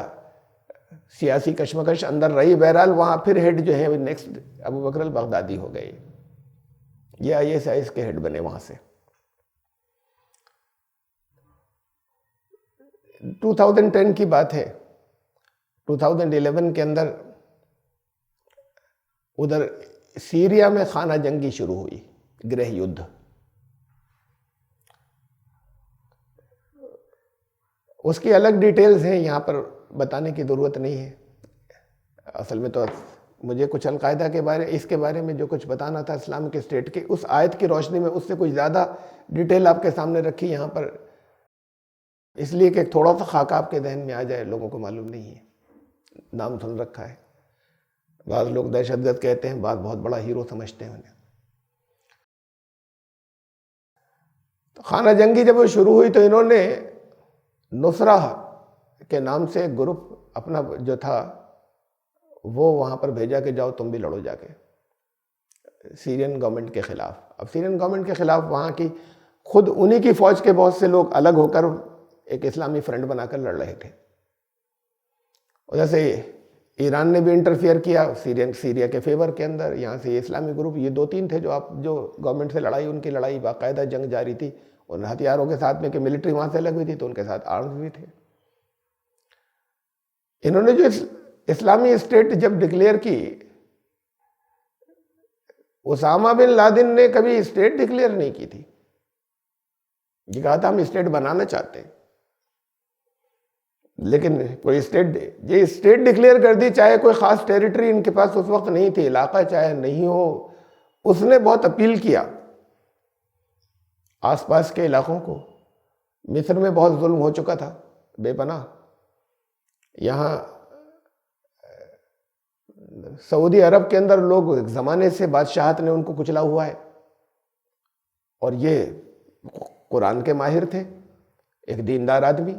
سیاسی کشمکش اندر رہی. بہرحال وہاں پھر ہیڈ جو ہے نیکسٹ ابو بکر البغدادی ہو گئے. یہ ISIS کے ہیڈ بنے وہاں سے. 2010 کی بات ہے. 2011 کے اندر ادھر سیریا میں خانہ جنگی شروع ہوئی، گرہ یدھ. اس کی الگ ڈیٹیلز ہیں، یہاں پر بتانے کی ضرورت نہیں ہے. اصل میں تو مجھے کچھ القاعدہ کے اس کے بارے میں جو کچھ بتانا تھا اسلامک اسٹیٹ کی، اس آیت کی روشنی میں اس سے کچھ زیادہ ڈیٹیل آپ کے سامنے رکھی یہاں پر، اس لیے کہ تھوڑا سا خاکہ آپ کے ذہن میں آ جائے. لوگوں کو معلوم نہیں ہے، نام سن رکھا ہے. بعض لوگ دہشت گرد کہتے ہیں، بعض بہت بڑا ہیرو سمجھتے ہیں انہیں. خانہ جنگی جب وہ شروع ہوئی تو انہوں نے نصرہ کے نام سے ایک گروپ اپنا جو تھا وہ وہاں پر بھیجا کہ جاؤ تم بھی لڑو جا کے سیرین گورنمنٹ کے خلاف. اب سیرین گورنمنٹ کے خلاف وہاں کی خود انہی کی فوج کے بہت سے لوگ الگ ہو کر ایک اسلامی فرنٹ بنا کر لڑ رہے تھے. جیسے ایران نے بھی انٹرفیئر کیا سیریا کے فیور کے اندر. یہاں سے یہ اسلامی گروپ، یہ 2-3 تھے جو گورنمنٹ سے لڑائی، ان کی لڑائی باقاعدہ جنگ جاری تھی ان ہتھیاروں کے ساتھ میں کہ ملٹری وہاں سے لگ ہوئی تھی تو ان کے ساتھ آرمز بھی تھے. انہوں نے جو اسلامی اسٹیٹ جب ڈکلیئر کی، اسامہ بن لادن نے کبھی اسٹیٹ ڈکلیئر نہیں کی تھی. یہ کہا تھا ہم اسٹیٹ بنانا چاہتے ہیں، لیکن کوئی اسٹیٹ ڈکلیئر کر دی، چاہے کوئی خاص ٹیریٹری ان کے پاس اس وقت نہیں تھی، علاقہ چاہے نہیں ہو. اس نے بہت اپیل کیا آس پاس کے علاقوں کو. مصر میں بہت ظلم ہو چکا تھا بے پناہ. یہاں سعودی عرب کے اندر لوگ زمانے سے بادشاہت نے ان کو کچلا ہوا ہے، اور یہ قرآن کے ماہر تھے، ایک دیندار آدمی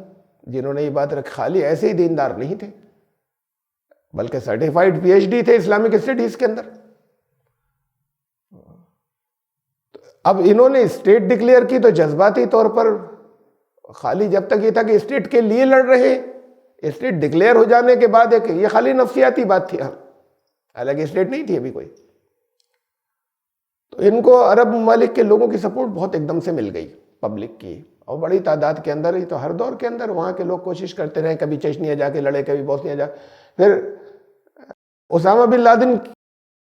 جنہوں نے یہ بات رکھی. خالی ایسے ہی دیندار نہیں تھے بلکہ سرٹیفائیڈ پی ایچ ڈی تھے اسلامک اسٹڈیز کے اندر. اب انہوں نے اسٹیٹ ڈکلیئر کی تو جذباتی طور پر خالی جب تک یہ تھا کہ اسٹیٹ کے لیے لڑ رہے، اسٹیٹ ڈکلیئر ہو جانے کے بعد ایک یہ خالی نفسیاتی بات تھی، حالانکہ اسٹیٹ نہیں تھی ابھی کوئی. تو ان کو عرب ممالک کے لوگوں کی سپورٹ بہت ایک دم سے مل گئی پبلک کی، اور بڑی تعداد کے اندر ہی. تو ہر دور کے اندر وہاں کے لوگ کوشش کرتے رہے، کبھی چچنیا جا کے لڑے، کبھی بوسنیا جا. پھر اسامہ بن لادن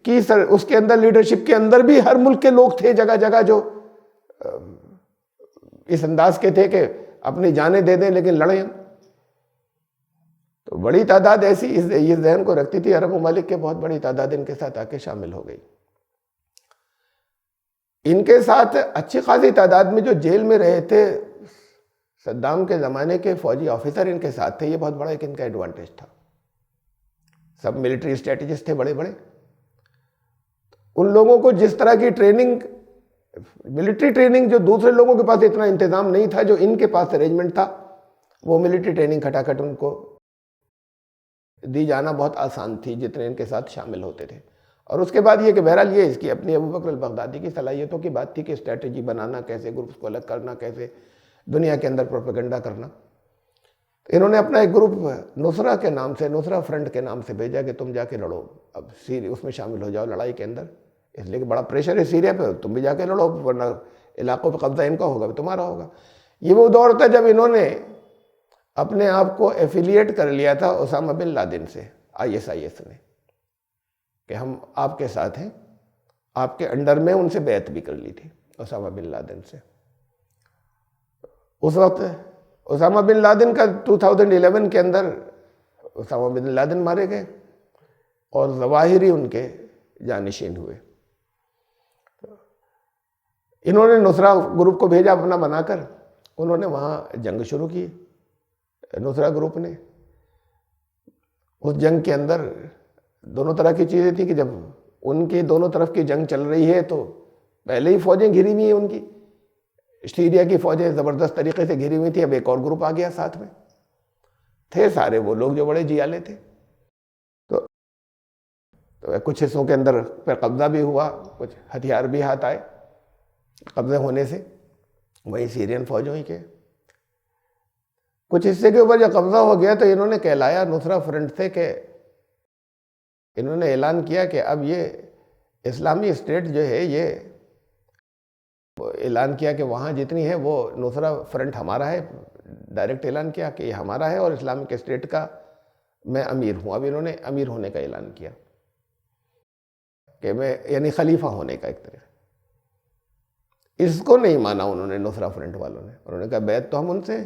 کی اس کے اندر لیڈرشپ کے اندر بھی ہر ملک کے لوگ تھے جگہ جگہ جو اس انداز کے تھے کہ اپنی جانیں دے دیں لیکن لڑیں. تو بڑی تعداد ایسی اس ذہن کو رکھتی تھی، عرب ممالک کے بہت بڑی تعداد ان کے ساتھ آ کے شامل ہو گئی. ان کے ساتھ اچھی خاصی تعداد میں جو جیل میں رہے تھے صدام کے زمانے کے فوجی آفیسر ان کے ساتھ تھے. یہ بہت بڑا ایک ان کا ایڈوانٹیج تھا. سب ملٹری اسٹریٹجسٹ تھے بڑے بڑے. ان لوگوں کو جس طرح کی ٹریننگ، ملٹری ٹریننگ جو دوسرے لوگوں کے پاس اتنا انتظام نہیں تھا جو ان کے پاس ارینجمنٹ تھا، وہ ملٹری ٹریننگ کھٹاکھٹ ان کو دی جانا بہت آسان تھی جتنے ان کے ساتھ شامل ہوتے تھے. اور اس کے بعد یہ کہ بہرحال یہ اس کی اپنی ابو بکر البغدادی کی صلاحیتوں کی بات تھی کہ اسٹریٹجی بنانا، کیسے گروپس کو الگ کرنا، کیسے دنیا کے اندر پروپیگنڈا کرنا. انہوں نے اپنا ایک گروپ نصرہ کے نام سے، نصرہ فرنٹ کے نام سے بھیجا کہ تم جا کے لڑو، اب اس میں شامل ہو جاؤ لڑائی کے اندر، اس لیے کہ بڑا پریشر ہے سیریا پہ، تم بھی جا کے لڑو ورنہ علاقوں پہ قبضہ ان کا ہوگا تمہارا ہوگا. یہ وہ دور تھا جب انہوں نے اپنے آپ کو ایفیلیٹ کر لیا تھا اسامہ بن لادن سے، ISIS نے، کہ ہم آپ کے ساتھ ہیں، آپ کے انڈر میں. ان سے بیعت بھی کر لی تھی اسامہ بن لادن سے. اس وقت اسامہ بن لادن کا 2011 کے اندر اسامہ بن لادن مارے گئے اور ظواہری ان کے جانشین ہوئے. انہوں نے نصرہ گروپ کو بھیجا اپنا بنا کر، انہوں نے وہاں جنگ شروع کی. نصرہ گروپ نے اس جنگ کے اندر دونوں طرح کی چیزیں تھیں کہ جب ان کی دونوں طرف کی جنگ چل رہی ہے تو پہلے ہی فوجیں گھری ہوئی ہیں ان کی، سیریا کی فوجیں زبردست طریقے سے گھری ہوئی تھی. اب ایک اور گروپ آ گیا ساتھ میں، تھے سارے وہ لوگ جو بڑے جیالے تھے. تو کچھ حصوں کے اندر پھر قبضہ بھی ہوا، کچھ ہتھیار بھی ہاتھ آئے قبضے ہونے سے وہی سیرین فوجوں ہی کے. کچھ حصے کے اوپر جب قبضہ ہو گیا تو انہوں نے کہلایا نصرہ فرنٹ سے کہ انہوں نے اعلان کیا کہ اب یہ اسلامی اسٹیٹ جو ہے، یہ اعلان کیا کہ وہاں جتنی ہے وہ نصرہ فرنٹ ہمارا ہے. ڈائریکٹ اعلان کیا کہ یہ ہمارا ہے اور اسلامک اسٹیٹ کا میں امیر ہوں. اب انہوں نے امیر ہونے کا اعلان کیا کہ میں، یعنی خلیفہ ہونے کا ایک طرح. اس کو نہیں مانا انہوں نے نصرہ فرنٹ والوں نے. انہوں نے کہا بیعت تو ہم ان سے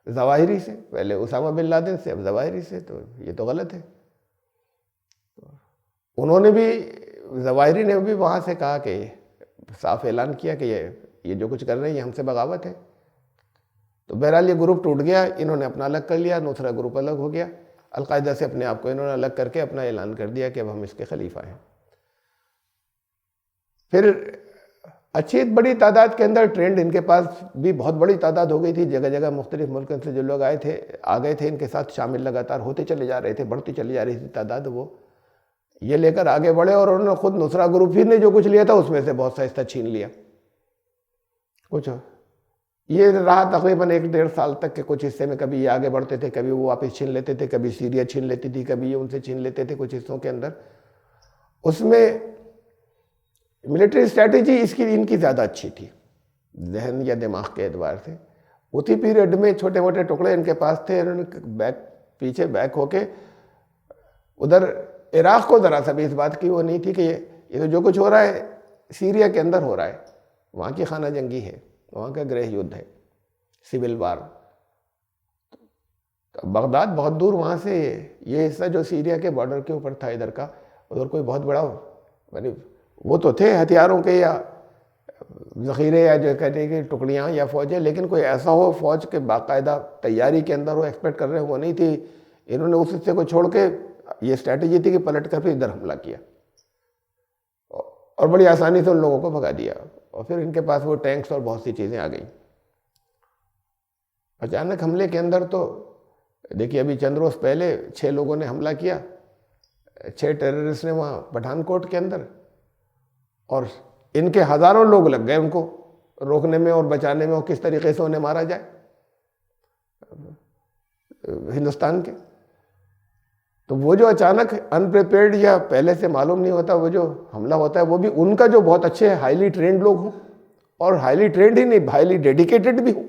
ظواہری سے، پہلے اسامہ بن لادن سے، اب ظواہری سے، تو یہ تو غلط ہے۔ انہوں نے بھی، ظواہری نے بھی وہاں سے کہا کہ صاف اعلان کیا کہ یہ جو کچھ کر رہے ہیں یہ ہم سے بغاوت ہے۔ تو بہرحال یہ گروپ ٹوٹ گیا، انہوں نے اپنا الگ کر لیا، دوسرا گروپ الگ ہو گیا، القاعدہ سے اپنے آپ کو انہوں نے الگ کر کے اپنا اعلان کر دیا کہ اب ہم اس کے خلیفہ ہیں۔ پھر اچھی بڑی تعداد کے اندر ٹرینڈ ان کے پاس بھی بہت بڑی تعداد ہو گئی تھی، جگہ جگہ مختلف ملکوں سے جو لوگ آ گئے تھے ان کے ساتھ شامل، لگاتار ہوتے چلے جا رہے تھے، بڑھتی چلی جا رہی تھی تعداد۔ وہ یہ لے کر آگے بڑھے اور انہوں نے خود نصرہ گروپ پھر نے جو کچھ لیا تھا اس میں سے بہت سا حصہ چھین لیا کچھ۔ یہ رہا تقریباً 1-1.5 سال تک کہ کچھ حصے میں کبھی یہ آگے بڑھتے تھے، کبھی وہ واپس چھین لیتے تھے، کبھی سیریا چھین لیتی تھی، کبھی یہ ان سے چھین لیتے تھے کچھ حصوں کے اندر۔ اس میں ملٹری اسٹریٹجی ان کی زیادہ اچھی تھی ذہن یا دماغ کے اعتبار سے۔ اسی پیریڈ میں چھوٹے موٹے ٹکڑے ان کے پاس تھے، انہوں نے پیچھے بیک ہو کے ادھر عراق کو ذرا سا بھی اس بات کی وہ نہیں تھی کہ یہ تو جو کچھ ہو رہا ہے سیریا کے اندر ہو رہا ہے، وہاں کی خانہ جنگی ہے، وہاں کا گرہ یدھ ہے، سول وار۔ بغداد بہت دور وہاں سے، یہ حصہ جو سیریا کے بارڈر کے اوپر تھا ادھر کا، ادھر کوئی بہت بڑا یعنی وہ تو تھے ہتھیاروں کے یا ذخیرے یا جو کہتے ہیں کہ ٹکڑیاں یا فوجیں، لیکن کوئی ایسا ہو فوج کے باقاعدہ تیاری کے اندر ہو، ایکسپیکٹ کر رہے ہو وہ نہیں تھی۔ انہوں نے اس حصے کو چھوڑ کے یہ اسٹریٹجی تھی کہ پلٹ کر پھر ادھر حملہ کیا اور بڑی آسانی سے ان لوگوں کو بھگا دیا، اور پھر ان کے پاس وہ ٹینکس اور بہت سی چیزیں آ گئیں۔ اچانک حملے کے اندر تو دیکھیے ابھی چند روز پہلے 6 لوگوں نے حملہ کیا، 6 ٹیررسٹ نے وہاں پٹھان کوٹ کے اندر، اور ان کے ہزاروں لوگ لگ گئے ان کو روکنے میں اور بچانے میں، اور کس طریقے سے انہیں مارا جائے ہندوستان کے۔ تو وہ جو اچانک انپریپیئرڈ یا پہلے سے معلوم نہیں ہوتا وہ جو حملہ ہوتا ہے، وہ بھی ان کا جو بہت اچھے ہائیلی ٹرینڈ لوگ ہوں، اور ہائیلی ٹرینڈ ہی نہیں ہائیلی ڈیڈیکیٹڈ بھی ہوں،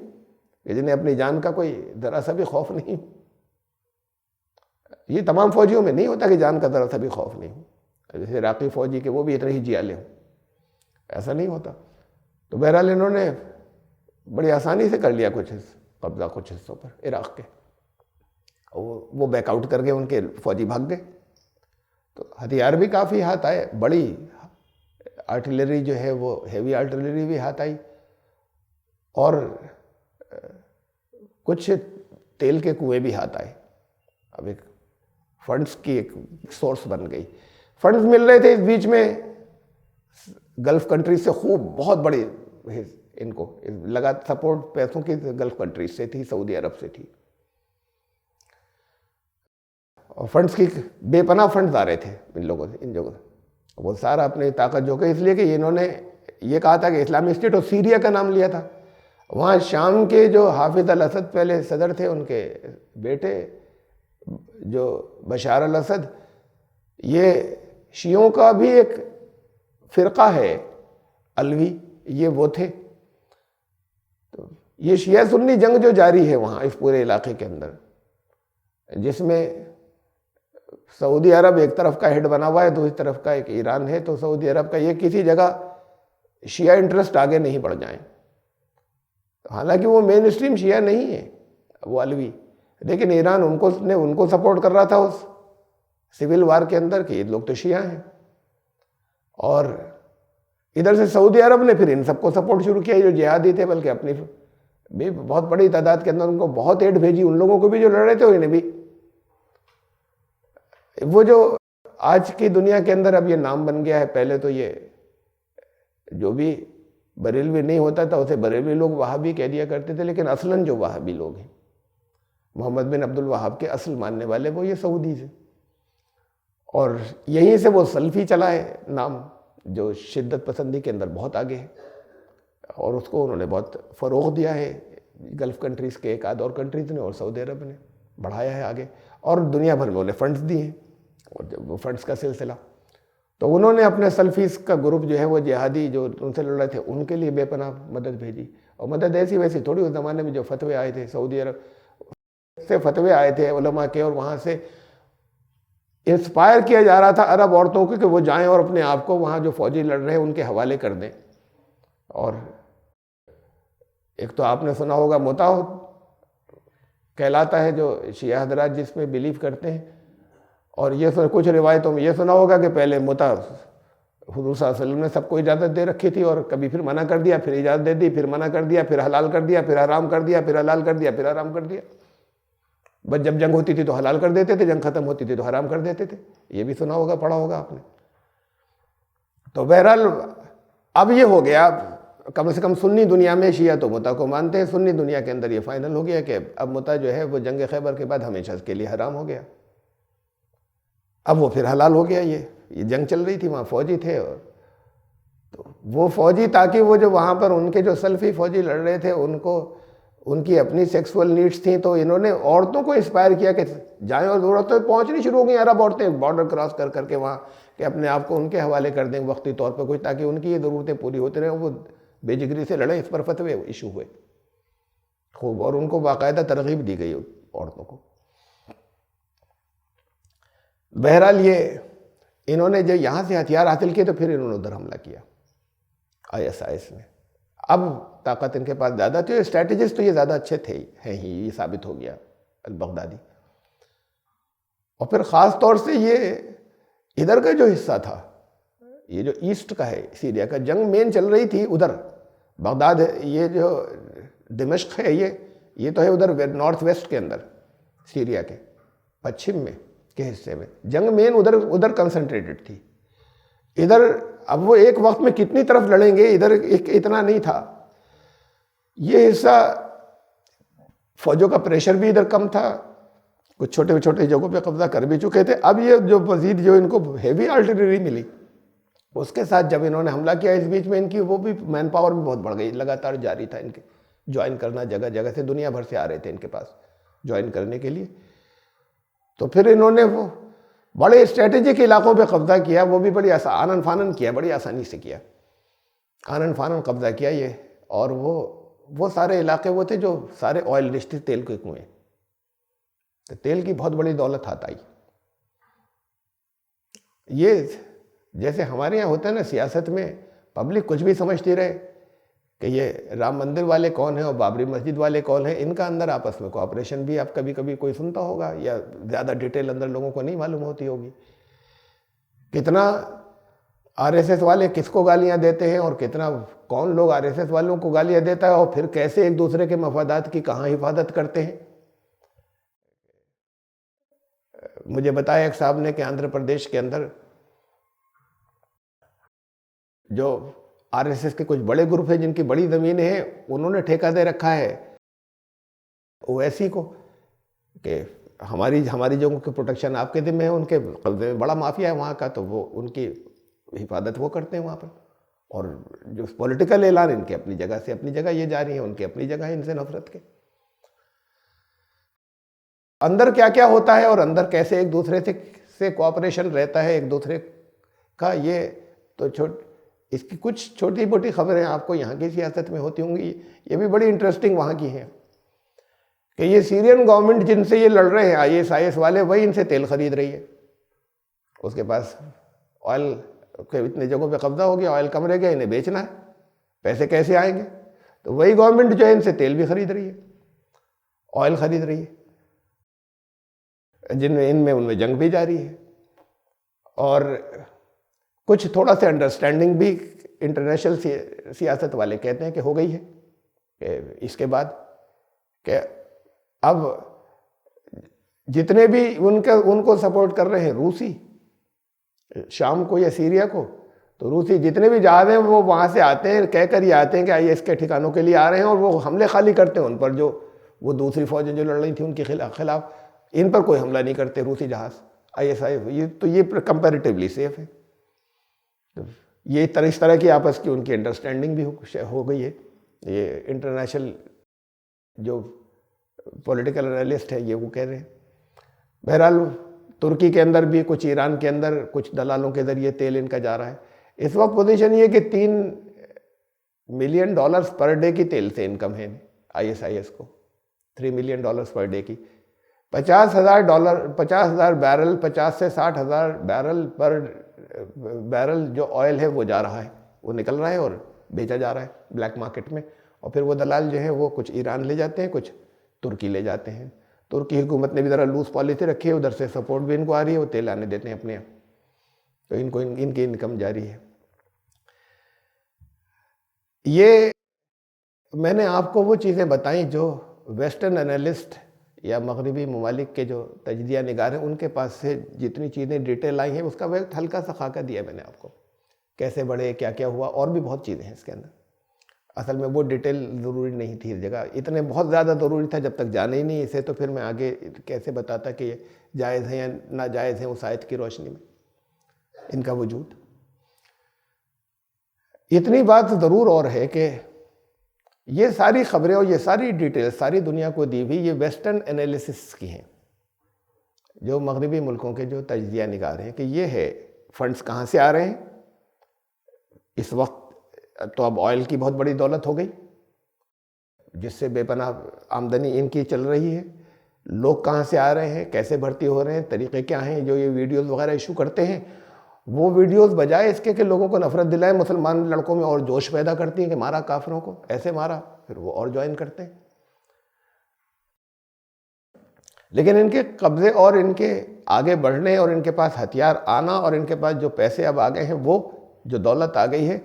جنہیں اپنی جان کا کوئی ذرا سا بھی خوف نہیں ہو۔ یہ تمام فوجیوں میں نہیں ہوتا کہ جان کا ذرا سا بھی خوف نہیں ہو، جیسے عراقی فوجی کہ وہ بھی اتنے ہی جیالے ہوں، ایسا نہیں ہوتا۔ تو بہرحال انہوں نے بڑی آسانی سے کر لیا قبضہ کچھ حصوں پر عراق کے، وہ بیک آؤٹ کر گئے، ان کے فوجی بھاگ گئے۔ تو ہتھیار بھی کافی ہاتھ آئے، بڑی آرٹلری جو ہے وہ ہیوی آرٹلری بھی ہاتھ آئی، اور کچھ تیل کے کنویں بھی ہاتھ آئے۔ اب ایک فنڈز کی ایک سورس بن گئی، فنڈز مل رہے تھے اس بیچ میں گلف کنٹریز سے، خوب بہت بڑی ان کو لگا سپورٹ پیسوں کی گلف کنٹریز سے تھی، سعودی عرب سے تھی، اور فنڈز کی بے پناہ فنڈز آ رہے تھے ان لوگوں سے، ان جگہوں سے۔ وہ سارا اپنی طاقت جو کہ اس لیے کہ انہوں نے یہ کہا تھا کہ اسلامی اسٹیٹ اور سیریا کا نام لیا تھا، وہاں شام کے جو حافظ الاسد پہلے صدر تھے، ان کے بیٹے جو بشار الاسد، یہ شیعوں کا بھی ایک فرقہ ہے علوی، یہ وہ تھے۔ تو یہ شیعہ سنی جنگ جو جاری ہے وہاں اس پورے علاقے کے اندر، جس میں سعودی عرب ایک طرف کا ہیڈ بنا ہوا ہے، دوسری طرف کا ایک ایران ہے، تو سعودی عرب کا یہ کسی جگہ شیعہ انٹرسٹ آگے نہیں بڑھ جائیں، حالانکہ وہ مین اسٹریم شیعہ نہیں ہے وہ علوی، لیکن ایران ان کو سپورٹ کر رہا تھا اس سول وار کے اندر کہ یہ لوگ تو شیعہ ہیں، اور ادھر سے سعودی عرب نے پھر ان سب کو سپورٹ شروع کیا جو جہادی تھے، بلکہ اپنی بھی بہت بڑی تعداد کے اندر ان کو بہت ایڈ بھیجی، ان لوگوں کو بھی جو لڑ رہے تھے انہیں بھی۔ وہ جو آج کی دنیا کے اندر اب یہ نام بن گیا ہے، پہلے تو یہ جو بھی بریلوی نہیں ہوتا تھا اسے بریلوی لوگ وہابی کہہ دیا کرتے تھے، لیکن اصلاً جو وہابی لوگ ہیں محمد بن عبد الوہاب کے اصل ماننے والے وہ یہ سعودی سے، اور یہیں سے وہ سلفی چلا ہے نام، جو شدت پسندی کے اندر بہت آگے ہے، اور اس کو انہوں نے بہت فروغ دیا ہے گلف کنٹریز کے ایک آدھ اور کنٹریز نے، اور سعودی عرب نے بڑھایا ہے آگے، اور دنیا بھر میں انہیں فنڈز دیے ہیں، اور جب وہ فنڈز کا سلسلہ، تو انہوں نے اپنے سلفیز کا گروپ جو ہے وہ جہادی جو ان سے لڑ رہے تھے ان کے لیے بے پناہ مدد بھیجی، اور مدد ایسی ویسی تھوڑی، اس زمانے میں جو فتوے آئے تھے سعودی عرب سے، فتوے آئے تھے علماء کے، اور وہاں سے انسپائر کیا جا رہا تھا عرب عورتوں کو کہ وہ جائیں اور اپنے آپ کو وہاں جو فوجی لڑ رہے ہیں ان کے حوالے کر دیں۔ اور ایک تو آپ نے سنا ہوگا متع کہلاتا ہے جو شیعہ حضرات جس میں بلیو کرتے ہیں. اور یہ کچھ روایتوں میں یہ سنا ہوگا کہ پہلے متع حضور صلی اللہ علیہ وسلم نے سب کو اجازت دے رکھی تھی، اور کبھی پھر منع کر دیا، پھر اجازت دے دی، پھر منع کر دیا، پھر حلال کر دیا، پھر حرام کر دیا، پھر حلال کر دیا، پھر حرام کر دیا. بس جب جنگ ہوتی تھی تو حلال کر دیتے تھے، جنگ ختم ہوتی تھی تو حرام کر دیتے تھے. یہ بھی سنا ہوگا، پڑھا ہوگا آپ نے. تو بہرحال اب یہ ہو گیا، کم سے کم سنی دنیا میں شیعہ تو متع کو مانتے ہیں. سنی دنیا کے اندر یہ فائنل ہو گیا کہ اب متع جو ہے وہ جنگ خیبر کے بعد ہمیشہ کے لیے حرام ہو گیا. اب وہ پھر حلال ہو گیا. یہ جنگ چل رہی تھی، وہاں فوجی تھے، اور تو وہ فوجی تاکہ وہ جو وہاں پر ان کے جو سلفی فوجی لڑ رہے تھے ان کو ان کی اپنی سیکسول نیڈز تھیں، تو انہوں نے عورتوں کو انسپائر کیا کہ جائیں، اور عورتیں پہنچنی شروع ہو گئیں، عرب عورتیں بارڈر کراس کر کر کے وہاں کہ اپنے آپ کو ان کے حوالے کر دیں وقتی طور پہ کچھ، تاکہ ان کی یہ ضرورتیں پوری ہوتی رہیں. وہ بے جگری سے لڑیں، اس پر فتوے ایشو ہوئے خوب، اور ان کو باقاعدہ ترغیب دی گئی عورتوں کو. بہرحال یہ انہوں نے جب یہاں سے ہتھیار حاصل کیے تو پھر انہوں نے ادھر حملہ کیا ISIS نے. اب طاقت ان کے پاس زیادہ تھی، اسٹریٹجسٹ تو یہ زیادہ اچھے تھے ہیں ہی، یہ ثابت ہو گیا البغدادی. اور پھر خاص طور سے یہ ادھر کا جو حصہ تھا، یہ جو ایسٹ کا ہے سیریا کا، جنگ مین چل رہی تھی ادھر بغداد، یہ جو دمشق ہے یہ تو ہے ادھر نارتھ ویسٹ کے اندر، سیریا کے پچھم میں کے حصے میں. جنگ مین ادھر کنسنٹریٹڈ تھی. ادھر اب وہ ایک وقت میں کتنی طرف لڑیں گے، ادھر اتنا نہیں تھا. یہ حصہ فوجوں کا پریشر بھی ادھر کم تھا، کچھ چھوٹے چھوٹے جگہوں پہ قبضہ کر بھی چکے تھے. اب یہ جو مزید جو ان کو ہیوی آرٹلری ملی، اس کے ساتھ جب انہوں نے حملہ کیا، اس بیچ میں ان کی وہ بھی مین پاور بھی بہت بڑھ گئی، لگاتار جاری تھا ان کے جوائن کرنا، جگہ جگہ سے دنیا بھر سے آ رہے تھے ان کے پاس جوائن کرنے کے لیے. تو پھر انہوں نے وہ بڑے اسٹریٹجک علاقوں پہ قبضہ کیا، وہ بھی بڑی آنن فانن کیا، بڑی آسانی سے کیا، آنن فانن قبضہ کیا یہ. اور وہ سارے علاقے وہ تھے جو سارے آئل رچ تھے، تیل کے کنویں، تو تیل کی بہت بڑی دولت ہاتھ آئی. یہ جیسے ہمارے یہاں ہوتا ہے نا سیاست میں، پبلک کچھ بھی سمجھتی رہے کہ یہ رام مندر والے کون ہیں اور بابری مسجد والے کون ہیں، ان کا اندر آپس میں کوآپریشن بھی آپ کبھی کبھی کوئی سنتا ہوگا، یا زیادہ ڈیٹیل اندر لوگوں کو نہیں معلوم ہوتی ہوگی. کتنا RSS والے کس کو گالیاں دیتے ہیں، اور کتنا کون لوگ RSS والوں کو گالیاں دیتا ہے، اور پھر کیسے ایک دوسرے کے مفادات کی کہاں حفاظت کرتے ہیں. مجھے بتایا ایک صاحب نے کہ آندھرا پردیش کے اندر جو RSS کے کچھ بڑے گروپ ہیں جن کی بڑی زمینیں ہیں، انہوں نے ٹھیکہ دے رکھا ہے اویسی کو کہ ہماری جگہوں کی پروٹیکشن آپ کے ذمہ ہے. ان کے قبضے میں بڑا مافیا ہے وہاں کا، تو وہ ان کی حفاظت وہ کرتے ہیں وہاں پر. اور جو پولیٹیکل اعلان ان کے اپنی جگہ سے اپنی جگہ یہ جاری ہیں، ان کی اپنی جگہ ہے ان سے نفرت کے. اندر کیا کیا ہوتا ہے اور اندر کیسے ایک دوسرے سے کوآپریشن رہتا ہے ایک دوسرے کا، یہ تو اس کی کچھ چھوٹی موٹی خبریں آپ کو یہاں کی سیاست میں ہوتی ہوں گی. یہ بھی بڑی انٹرسٹنگ وہاں کی ہیں کہ یہ سیرین گورنمنٹ جن سے یہ لڑ رہے ہیں ISIS والے، وہی ان سے تیل خرید رہی ہے. اس کے پاس آئل کے اتنے جگہوں پہ قبضہ ہو گیا، آئل کم رہ گیا، انہیں بیچنا ہے، پیسے کیسے آئیں گے؟ تو وہی گورنمنٹ جو ہے ان سے تیل بھی خرید رہی ہے، آئل خرید رہی ہے، ان میں جنگ بھی جاری ہے. اور کچھ تھوڑا سا انڈرسٹینڈنگ بھی انٹرنیشنل سیاست والے کہتے ہیں کہ ہو گئی ہے، کہ اس کے بعد کہ اب جتنے بھی ان کو سپورٹ کر رہے ہیں روسی، شام کو یا سیریا کو، تو روسی جتنے بھی جہاز ہیں وہ وہاں سے آتے ہیں، کہہ کر یہ آتے ہیں کہ IS کے ٹھکانوں کے لیے آ رہے ہیں، اور وہ حملے خالی کرتے ہیں ان پر، جو وہ دوسری فوجیں جو لڑ رہی تھیں ان کے خلاف ان پر کوئی حملہ نہیں کرتے روسی جہاز ISIS. تو یہ کمپیریٹیولی سیف ہے. یہ اس طرح کی آپس کی ان کی انڈرسٹینڈنگ بھی ہو گئی ہے. یہ انٹرنیشنل جو پولیٹیکل انالسٹ ہے یہ وہ کہہ رہے ہیں. بہرحال ترکی کے اندر بھی کچھ، ایران کے اندر کچھ دلالوں کے ذریعے تیل ان کا جا رہا ہے. اس وقت پوزیشن یہ کہ $3 ملین پر ڈے کی تیل سے انکم ہے ISIS کو، $3 ملین پر ڈے کی. $50,000 بیرل، 50 سے 60,000 بیرل پر بیرل جو آئل ہے وہ جا رہا ہے، وہ نکل رہا ہے اور بیچا جا رہا ہے بلیک مارکیٹ میں. اور پھر وہ دلال جو ہیں وہ کچھ ایران لے جاتے ہیں، کچھ ترکی لے جاتے ہیں. ترکی حکومت نے بھی ذرا لوز پالیسی رکھی ہے، ادھر سے سپورٹ بھی ان کو آ رہی ہے، وہ تیل آنے دیتے ہیں اپنے یہاں، تو ان کو ان کی انکم جاری ہے۔ یہ میں نے آپ کو وہ چیزیں بتائیں جو ویسٹرن انالسٹ یا مغربی ممالک کے جو تجزیہ نگار ہیں ان کے پاس سے جتنی چیزیں ڈیٹیل آئی ہیں اس کا وہ ایک ہلکا سا خاکہ دیا میں نے آپ کو، کیسے بڑھے، کیا کیا ہوا، اور بھی بہت چیزیں ہیں اس کے اندر۔ اصل میں وہ ڈیٹیل ضروری نہیں تھی اس جگہ، اتنے بہت زیادہ ضروری تھا جب تک جانے ہی نہیں اسے، تو پھر میں آگے کیسے بتاتا کہ یہ جائز ہیں یا ناجائز ہیں اس آیت کی روشنی میں ان کا وجود۔ اتنی بات ضرور اور ہے کہ یہ ساری خبریں اور یہ ساری ڈیٹیل ساری دنیا کو دی ہوئی یہ ویسٹرن انالیسس کی ہیں، جو مغربی ملکوں کے جو تجزیہ نگار ہیں، کہ یہ ہے فنڈز کہاں سے آ رہے ہیں۔ اس وقت تو اب آئل کی بہت بڑی دولت ہو گئی جس سے بے پناہ آمدنی ان کی چل رہی ہے، لوگ کہاں سے آ رہے ہیں، کیسے بھرتی ہو رہے ہیں، طریقے کیا ہیں، جو یہ ویڈیوز وغیرہ ایشو کرتے ہیں، وہ ویڈیوز بجائے اس کے کہ لوگوں کو نفرت دلائیں، مسلمان لڑکوں میں اور جوش پیدا کرتی ہیں کہ مارا کافروں کو، ایسے مارا، پھر وہ اور جوائن کرتے ہیں۔ لیکن ان کے قبضے اور ان کے آگے بڑھنے اور ان کے پاس ہتھیار آنا اور ان کے پاس جو پیسے اب آ گئے ہیں، وہ جو دولت آ گئی ہے،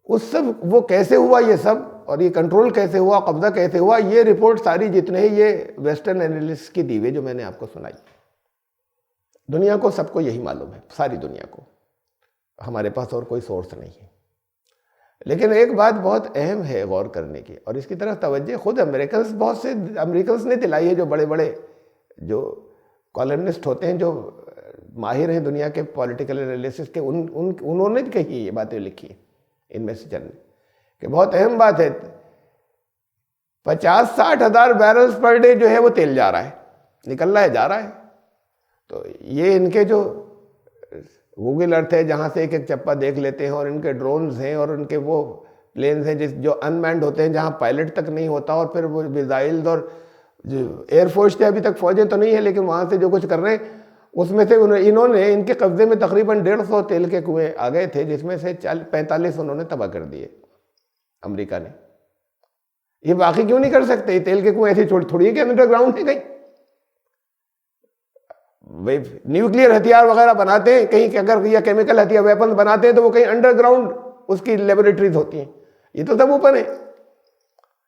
اس سب وہ کیسے ہوا یہ سب، اور یہ کنٹرول کیسے ہوا، قبضہ کیسے ہوا، یہ رپورٹ ساری جتنے ہیں یہ ویسٹرن انالیسٹ کی دی ہوئی جو میں نے آپ کو سنائی۔ دنیا کو سب کو یہی معلوم ہے، ساری دنیا کو، ہمارے پاس اور کوئی سورس نہیں ہے۔ لیکن ایک بات بہت اہم ہے غور کرنے کی، اور اس کی طرف توجہ خود بہت سے امریکنز نے دلائی ہے، جو بڑے بڑے جو کالمنسٹ ہوتے ہیں، جو ماہر ہیں دنیا کے پولیٹیکل انالیسس کے، انہوں نے کہی یہ باتیں لکھی ہیں، ان میں سے چند کہ بہت اہم بات ہے، 50-60 ہزار بیرلز پر ڈے جو ہے وہ تیل جا رہا ہے، نکل رہا ہے، جا رہا ہے۔ تو یہ ان کے جو گوگل ارتھ ہے جہاں سے ایک ایک چپا دیکھ لیتے ہیں، اور ان کے ڈرونز ہیں اور ان کے وہ پلینز ہیں جو ان مینڈ ہوتے ہیں جہاں پائلٹ تک نہیں ہوتا، اور پھر وہ میزائلز، اور ایئر فورس سے ابھی تک فوجیں تو نہیں ہیں لیکن وہاں سے جو کچھ کر رہے ہیں اس میں سے انہوں نے ان کے قبضے میں تقریباً 150 تیل کے کنویں آ گئے تھے، جس میں سے 45 انہوں نے تباہ کر دیے امریکہ نے۔ یہ باقی کیوں نہیں کر سکتے؟ یہ تیل کے کنویں ایسی تھوڑی ہے کہ انڈر گراؤنڈ ہے کہیں، نیوکلیئر ہتھیار وغیرہ بناتے ہیں کہیں، اگر یا کیمیکل ہتھیار ویپن بناتے ہیں تو وہ کہیں انڈر گراؤنڈ اس کی لیبوریٹریز ہوتی ہیں، یہ تو سب اوپر ہے۔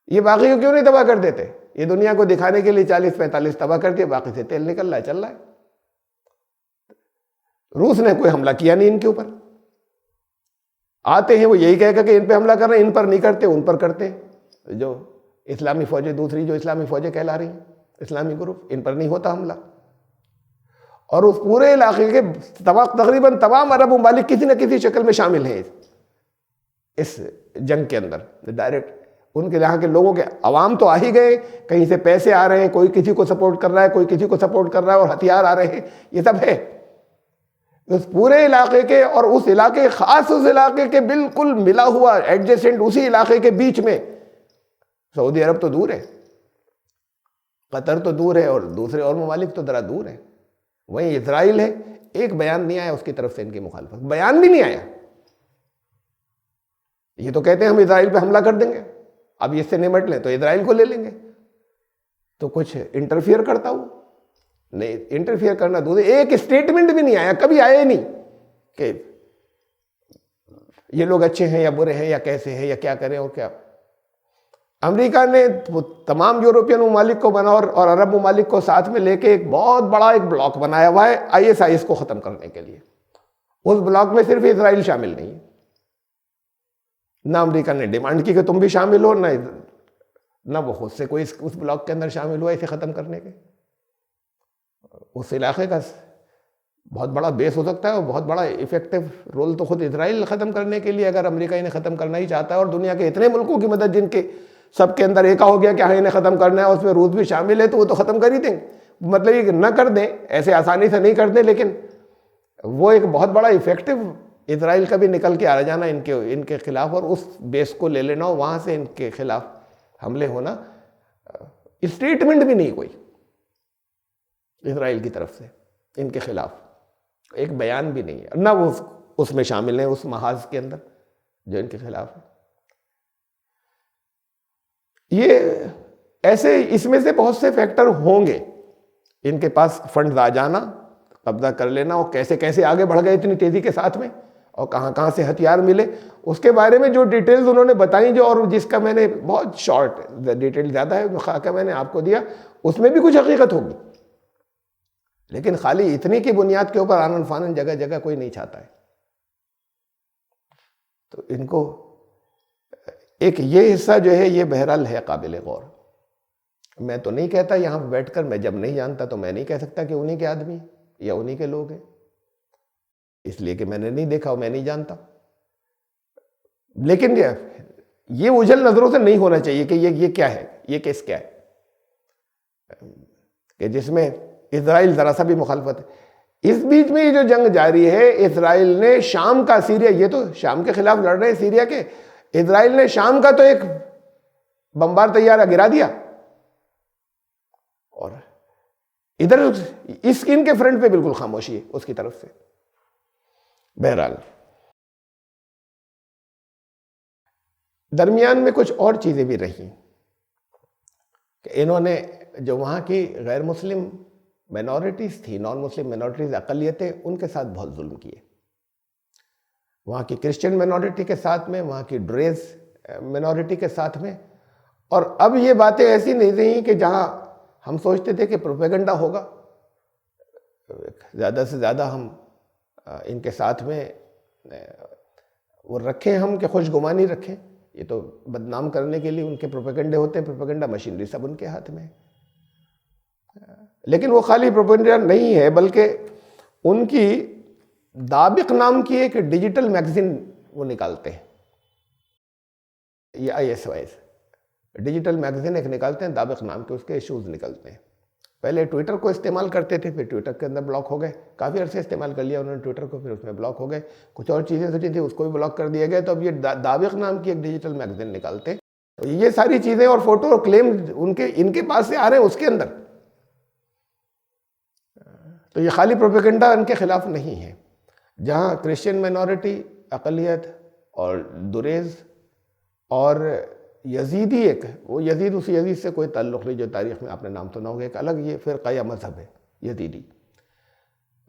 یہ باقی کو کیوں نہیں تباہ کر دیتے؟ یہ دنیا کو دکھانے کے لیے 40-45 تباہ کر دیے، باقی سے تیل نکل رہا ہے، چل رہا ہے۔ روس نے کوئی حملہ کیا نہیں ان کے اوپر، آتے ہیں وہ یہی کہہ کہ ان پہ حملہ کر رہے ہیں، ان پر نہیں کرتے، ان پر کرتے ہیں۔ جو اسلامی فوجیں، دوسری جو اسلامی فوجیں کہلا رہی ہیں، اسلامی گروپ، ان پر نہیں ہوتا حملہ۔ اور اس پورے علاقے کے تقریباً تمام عرب ممالک کسی نہ کسی شکل میں شامل ہیں اس جنگ کے اندر ڈائریکٹ۔ ان کے یہاں کے لوگوں کے عوام تو آ ہی گئے، کہیں سے پیسے آ رہے ہیں، کوئی کسی کو سپورٹ کر رہا ہے، کوئی کسی کو سپورٹ کر رہا ہے، اور ہتھیار آ رہے ہیں، یہ سب ہے اس پورے علاقے کے، اور اس علاقے خاص اس علاقے کے بالکل ملا ہوا ایڈجسٹنٹ اسی علاقے کے بیچ میں سعودی عرب تو دور ہے، قطر تو دور ہے، اور دوسرے اور ممالک تو ذرا دور ہیں، وہیں اسرائیل ہے۔ ایک بیان نہیں آیا اس کی طرف سے ان کی مخالفت، بیان بھی نہیں آیا۔ یہ تو کہتے ہیں ہم اسرائیل پہ حملہ کر دیں گے، اب اس سے نمٹ لیں تو اسرائیل کو لے لیں گے، تو کچھ انٹرفیئر کرتا ہوں نہیں، انٹرفیئر کرنا دور، ایک اسٹیٹمنٹ بھی نہیں آیا، کبھی آیا ہی نہیں کہ یہ لوگ اچھے ہیں یا برے ہیں یا کیسے ہیں یا کیا کریں اور کیا۔ امریکہ نے تمام یورپین ممالک کو بنا اور عرب ممالک کو ساتھ میں لے کے ایک بہت بڑا ایک بلاک بنایا ہوا ہے ISIS کو ختم کرنے کے لیے۔ اس بلاک میں صرف اسرائیل شامل نہیں ہے، نہ امریکہ نے ڈیمانڈ کی کہ تم بھی شامل ہو، نہ وہ خود سے کوئی اس بلاک کے اندر شامل ہوا اسے ختم کرنے کے۔ اس علاقے کا بہت بڑا بیس ہو سکتا ہے اور بہت بڑا ایفیکٹو رول تو خود اسرائیل ختم کرنے کے لیے، اگر امریکہ انہیں ختم کرنا ہی چاہتا ہے، اور دنیا کے اتنے ملکوں کی مدد جن کے سب کے اندر ایکا ہو گیا کہ ہاں انہیں ختم کرنا ہے، اس میں روس بھی شامل ہے، تو وہ تو ختم کر ہی دیں۔ مطلب یہ کہ نہ کر دیں، ایسے آسانی سے نہیں کر دیں، لیکن وہ ایک بہت بڑا ایفیکٹو اسرائیل کا بھی نکل کے آ جانا ان کے خلاف، اور اس بیس کو لے لینا، وہاں سے ان کے خلاف حملے ہونا۔ اسٹیٹمنٹ بھی نہیں کوئی اسرائیل کی طرف سے ان کے خلاف، ایک بیان بھی نہیں ہے، نہ وہ اس میں شامل ہیں اس محاذ کے اندر جو ان کے خلاف ہے۔ یہ ایسے اس میں سے بہت سے فیکٹر ہوں گے. ان کے پاس فنڈز آ جانا, قبضہ کر لینا, اور کیسے کیسے آگے بڑھ گئے اتنی تیزی کے ساتھ میں, اور کہاں کہاں سے ہتھیار ملے, اس کے بارے میں جو ڈیٹیلز انہوں نے بتائیں, جو اور جس کا میں نے بہت شارٹ, ڈیٹیل زیادہ ہے, خاکہ میں نے آپ کو دیا, اس میں بھی کچھ حقیقت ہوگی, لیکن خالی اتنی کی بنیاد کے اوپر آنن فانن جگہ جگہ کوئی نہیں چاہتا ہے. تو ان کو ایک یہ حصہ جو ہے یہ بہرحال ہے قابل غور. میں تو نہیں کہتا یہاں بیٹھ کر, میں جب نہیں جانتا تو میں نہیں کہہ سکتا کہ انہی کے آدمی یا انہی کے لوگ ہیں, اس لیے کہ میں نے نہیں دیکھا اور میں نہیں جانتا. لیکن یہ اجل نظروں سے نہیں ہونا چاہیے کہ یہ کیا ہے, یہ کیس کیا ہے, کہ جس میں اسرائیل ذرا سا بھی مخالفت ہے. اس بیچ میں یہ جو جنگ جاری ہے, اسرائیل نے شام کا, سیریا, یہ تو شام کے خلاف لڑ رہے ہیں سیریا کے, اسرائیل نے شام کا تو ایک بمبار طیارہ گرا دیا, اور ادھر ان کے فرنٹ پہ بالکل خاموشی ہے اس کی طرف سے. بہرحال درمیان میں کچھ اور چیزیں بھی رہیں کہ انہوں نے جو وہاں کی غیر مسلم مینورٹیز تھی, نان مسلم مینورٹیز, اقلیتیں, ان کے ساتھ بہت ظلم کیے. وہاں کی کرسچن مینورٹی کے ساتھ میں, وہاں کی ڈریز مینورٹی کے ساتھ میں. اور اب یہ باتیں ایسی نہیں رہیں کہ جہاں ہم سوچتے تھے کہ پروپیگنڈا ہوگا, زیادہ سے زیادہ ہم ان کے ساتھ میں وہ رکھیں, ہم کہ خوش گمانی رکھیں. یہ تو بدنام کرنے کے لیے ان کے پروپیگنڈے ہوتے ہیں, پروپیگنڈا مشینری سب ان کے ہاتھ میں ہے. لیکن وہ خالی پروپیگنڈا نہیں ہے, بلکہ ان کی دابق نام کی ایک ڈیجیٹل میگزین وہ نکالتے ہیں, یہ ISIS ڈیجیٹل میگزین ایک نکالتے ہیں دابق نام کے, اس کے ایشوز نکلتے ہیں. پہلے ٹویٹر کو استعمال کرتے تھے, پھر ٹویٹر کے اندر بلاک ہو گئے, کافی عرصے استعمال کر لیا انہوں نے ٹویٹر کو, پھر اس میں بلاک ہو گئے. کچھ اور چیزیں سوچی تھی اس کو بھی بلاک کر دیا گیا. تو اب یہ دابق نام کی ایک ڈیجیٹل میگزین نکالتے ہیں. یہ ساری چیزیں اور فوٹو اور کلیم ان کے پاس سے آ رہے ہیں اس کے اندر. تو یہ خالی پروپیگنڈا ان کے خلاف نہیں ہے. جہاں کرسچن مینورٹی, اقلیت اور دریز اور یزیدی, ایک وہ یزید, اس یزید سے کوئی تعلق نہیں جو تاریخ میں آپ نے نام سنا ہوگا, ایک الگ یہ فرقہ یا مذہب ہے یزیدی.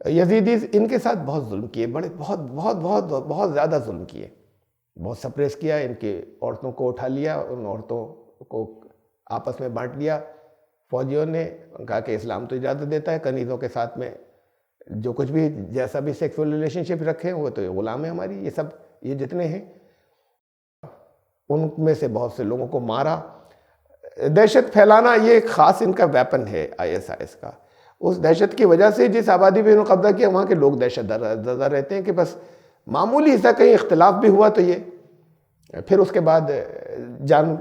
یزیدی ان کے ساتھ بہت ظلم کیے, بڑے بہت بہت بہت بہت زیادہ ظلم کیے, بہت سپریس کیا. ان کے عورتوں کو اٹھا لیا, ان عورتوں کو آپس میں بانٹ لیا فوجیوں نے, کہا کہ اسلام تو اجازت دیتا ہے کنیزوں کے ساتھ میں جو کچھ بھی جیسا بھی سیکسول ریلیشن شپ رکھیں وہ تو غلام ہے ہماری. یہ سب یہ جتنے ہیں ان میں سے بہت سے لوگوں کو مارا. دہشت پھیلانا یہ ایک خاص ان کا ویپن ہے ISIS کا. اس دہشت کی وجہ سے جس آبادی پہ انہوں نے قبضہ کیا وہاں کے لوگ دہشت زدہ رہتے ہیں کہ بس معمولی سا کہیں اختلاف بھی ہوا تو یہ پھر اس کے بعد جان,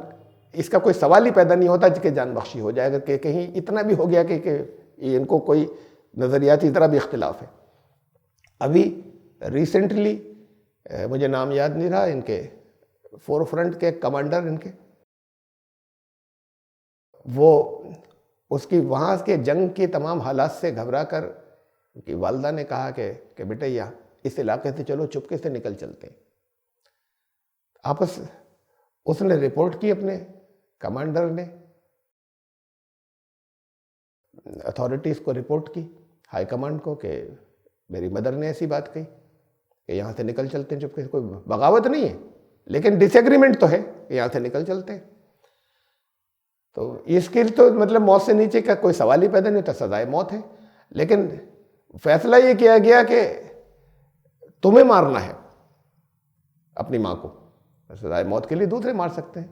اس کا کوئی سوال ہی پیدا نہیں ہوتا کہ جان بخشی ہو جائے گا, کہ کہیں اتنا بھی ہو گیا کہ ان کو کوئی نظریاتی طرح بھی اختلاف ہے. ابھی ریسنٹلی مجھے نام یاد نہیں رہا, ان کے فور فرنٹ کے کمانڈر, ان کے وہ اس کی وہاں کے جنگ کے تمام حالات سے گھبرا کر ان کی والدہ نے کہا کہ بیٹا یہاں اس علاقے سے چلو, چپکے سے نکل چلتے ہیں. آپس اس نے رپورٹ کی, اپنے کمانڈر نے اتھارٹیز کو رپورٹ کی, ہائی کمانڈ کو, کہ میری مدر نے ایسی بات کہی کہ یہاں سے نکل چلتے ہیں چپکے سے. کوئی بغاوت نہیں ہے لیکن ڈس ایگریمنٹ تو ہے کہ یہاں سے نکل چلتے ہیں. تو اس کی تو مطلب موت سے نیچے کا کوئی سوال ہی پیدا نہیں ہوتا, سزائے موت ہے. لیکن فیصلہ یہ کیا گیا کہ تمہیں مارنا ہے اپنی ماں کو, سزائے موت کے لیے دوسرے مار سکتے ہیں.